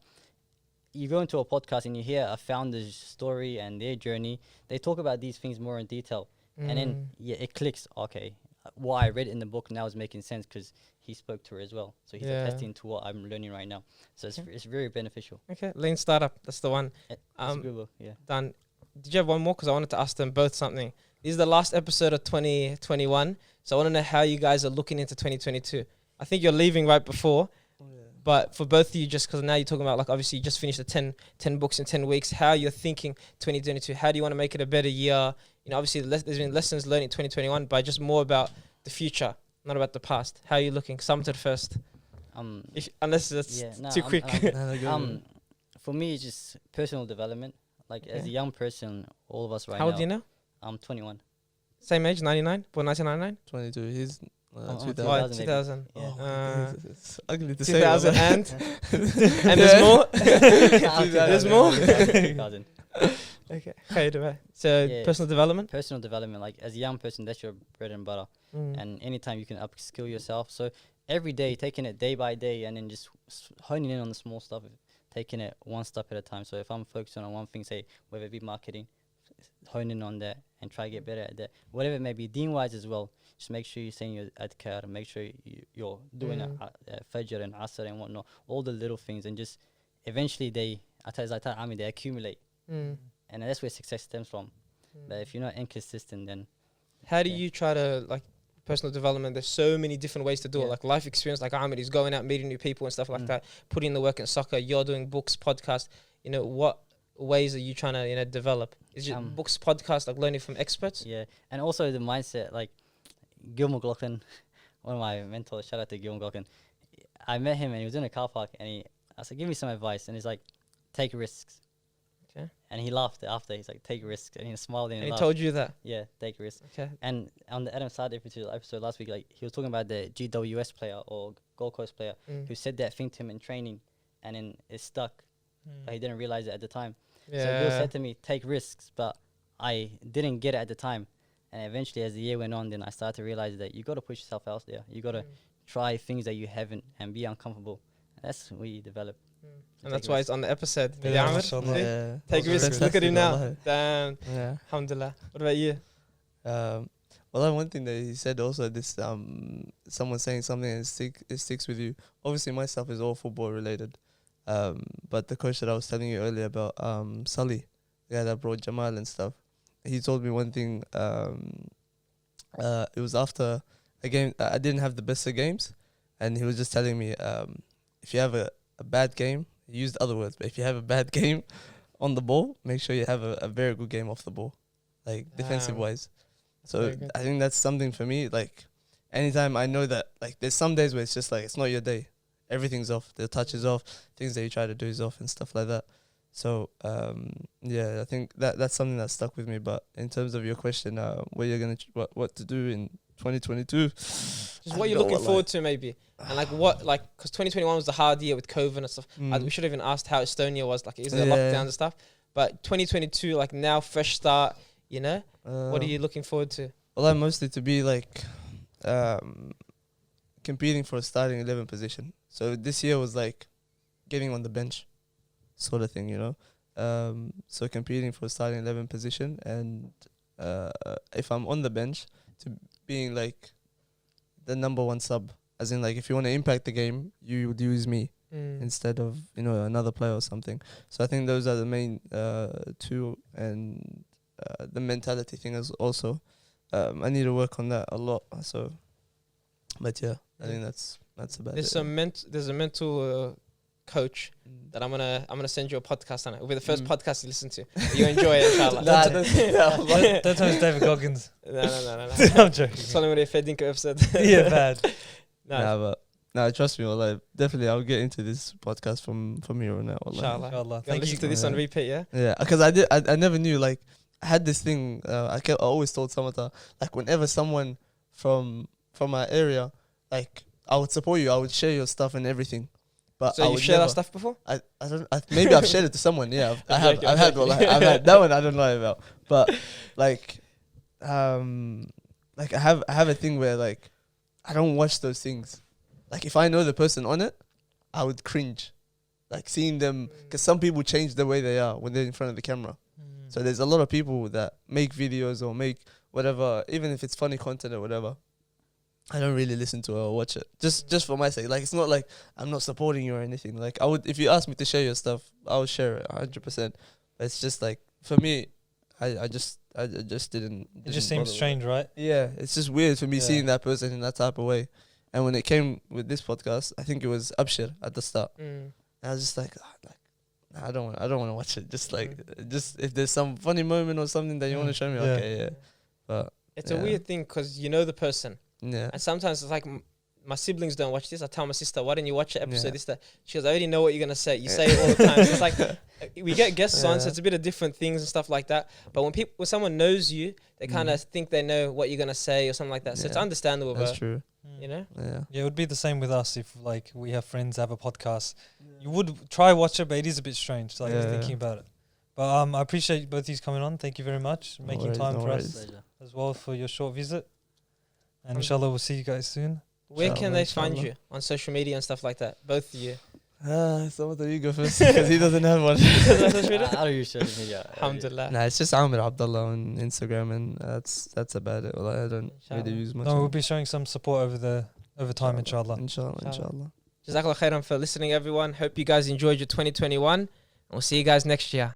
You go into a podcast and you hear a founder's story and their journey. They talk about these things more in detail, and then it clicks. Okay, what I read in the book now is making sense because he spoke to her as well. So he's attesting to what I'm learning right now. So it's very beneficial. Okay, Lean Startup, that's the one. It's a good book, yeah. Done. Did you have one more? Because I wanted to ask them both something. This is the last episode of 2021, so I want to know how you guys are looking into 2022. I think you're leaving right before. But for both of you, just because now you're talking about, like, obviously you just finished the 10 books in 10 weeks, how you're thinking 2022, how do you want to make it a better year? You know, obviously there's been lessons learned in 2021, but just more about the future, not about the past. How are you looking? Summative first. Unless that's too quick. For me, it's just personal development. Like, as a young person, all of us right now. How old are you now? I'm 21. Same age, 99? Born 1999? 22. He's 2000. 2000. Yeah. It's ugly to 2000 say. and there's more. There's more? 2000. Okay. So personal development. Personal development, like as a young person, that's your bread and butter. And anytime you can upskill yourself. So every day, taking it day by day, and then just honing in on the small stuff, taking it one step at a time. So if I'm focusing on one thing, say whether it be marketing, hone in on that and try to get better at that. Whatever it may be, deen-wise as well. Just make sure you're saying your adhkar, make sure you're doing fajr and asr and whatnot. All the little things, and just eventually they accumulate. And that's where success stems from. But if you're not inconsistent, then how do you try to, like, personal development? There's so many different ways to do it. Like life experience, like Aamir is going out, meeting new people and stuff like that, putting in the work in soccer. You're doing books, podcasts. You know, what ways are you trying to, you know, develop? Is it books, podcasts, like learning from experts? Yeah, and also the mindset, like Gil McLaughlin, one of my mentors, shout out to Gil McLaughlin. I met him and he was in a car park, and I said, give me some advice. And he's like, take risks. Okay. And he laughed after. He's like, take risks. And he smiled and he laughed. told you that? Yeah, take risks. Okay. And on the Adam Saad episode last week, like, he was talking about the GWS player or Gold Coast player who said that thing to him in training, and then it stuck. But he didn't realize it at the time. So Gil said to me, take risks, but I didn't get it at the time. And eventually, as the year went on, then I started to realize that you got to push yourself out there. You got to try things that you haven't and be uncomfortable. And that's where you develop. And that's why it's on the episode. Yeah, Take risks. Look at him now. Damn. Yeah. Alhamdulillah. What about you? Well, one thing that he said also, this someone saying something and it sticks with you. Obviously, my stuff is all football related. But the coach that I was telling you earlier about, Sully, the guy that brought Jamal and stuff, he told me one thing. It was after a game. I didn't have the best of games, and he was just telling me, if you have a bad game, he used other words, but if you have a bad game on the ball, make sure you have a very good game off the ball, like defensive wise. So I think that's something for me. Like, anytime I know that, like, there's some days where it's just like it's not your day, everything's off, the touch is off, things that you try to do is off and stuff like that. So I think that's something that stuck with me. But in terms of your question, what you're gonna what to do in 2022, just what you're looking forward to, maybe, and like what, like, because 2021 was the hard year with COVID and stuff. We should have even asked how Estonia was, like, is there lockdowns and stuff. But 2022, like, now, fresh start. You know, what are you looking forward to? Well, I'm mostly to be like competing for a starting 11 position. So this year was like getting on the bench, sort of thing, you know. So competing for a starting 11 position, and if I'm on the bench, to being like the number one sub. As in, like, if you want to impact the game, you would use me instead of, you know, another player or something. So I think those are the main two, and the mentality thing is also. I need to work on that a lot. So, but yeah, I think that's about There's it. there's a mental coach that I'm gonna send you a podcast on it. It'll be the first podcast you listen to. You enjoy it, inshallah. That time it's David Goggins. No. I'm joking. Tell me what if I think I've said. Yeah, bad. Trust me, like, definitely I'll get into this podcast from here on out. Inshallah. Inshallah. Thank listen to this on repeat, yeah? Yeah, because I never knew, like, I had this thing, I always told Samatar, like, whenever someone from my area, like, I would support you, I would share your stuff and everything. But So I you would shared never, our stuff before? maybe I've shared it to someone, yeah. I've joking, had I'm one, joking. I've had that one I don't know about. But, like, I have a thing where, like, I don't watch those things. Like, if I know the person on it, I would cringe. Like, seeing them, because some people change the way they are when they're in front of the camera. So there's a lot of people that make videos or make whatever, even if it's funny content or whatever. I don't really listen to it or watch it. Just for my sake. Like, it's not like I'm not supporting you or anything. Like, I would, if you ask me to share your stuff, I would share it 100%. But it's just like, for me, I just didn't. It just bother seems with strange, right? it. Yeah, it's just weird for me Yeah. seeing that person in that type of way. And when it came with this podcast, I think it was Abshir at the start. And I was just like, nah, I don't want to watch it. Just like, just if there's some funny moment or something that you want to show me, Yeah. okay, yeah. But It's yeah. a weird thing because you know the person. yeah, And sometimes it's like my siblings don't watch this. I tell my sister, why don't you watch the episode? Yeah. This, that. She goes, I already know what you're going to say. You say it all the time. So it's like we get guests on, so Yeah. it's a bit of different things and stuff like that. But when someone knows you, they kind of think they know what you're going to say or something like that. So it's Yeah. understandable, that's bro. true. You know? Yeah, Yeah, it would be the same with us if, like, we have friends have a podcast. You would try watch it, but it is a bit strange, like, Yeah. thinking about it. But I appreciate both of you coming on. Thank you very much. No Making worries, time no for worries. us as well for your short visit. And inshallah, we'll see you guys soon. Where can Inshallah, they find inshallah. you on social media and stuff like that? Both of you. Samatar, you go first because he doesn't have one. I don't use social media. Alhamdulillah. Nah, it's just Aamir Abdallah on Instagram, and that's about it. Well, I don't Inshallah. really use much. No, we'll on- be showing some support over time, inshallah. Inshallah. Jazakallah khairan for listening, everyone. Hope you guys enjoyed your 2021. And we'll see you guys next year.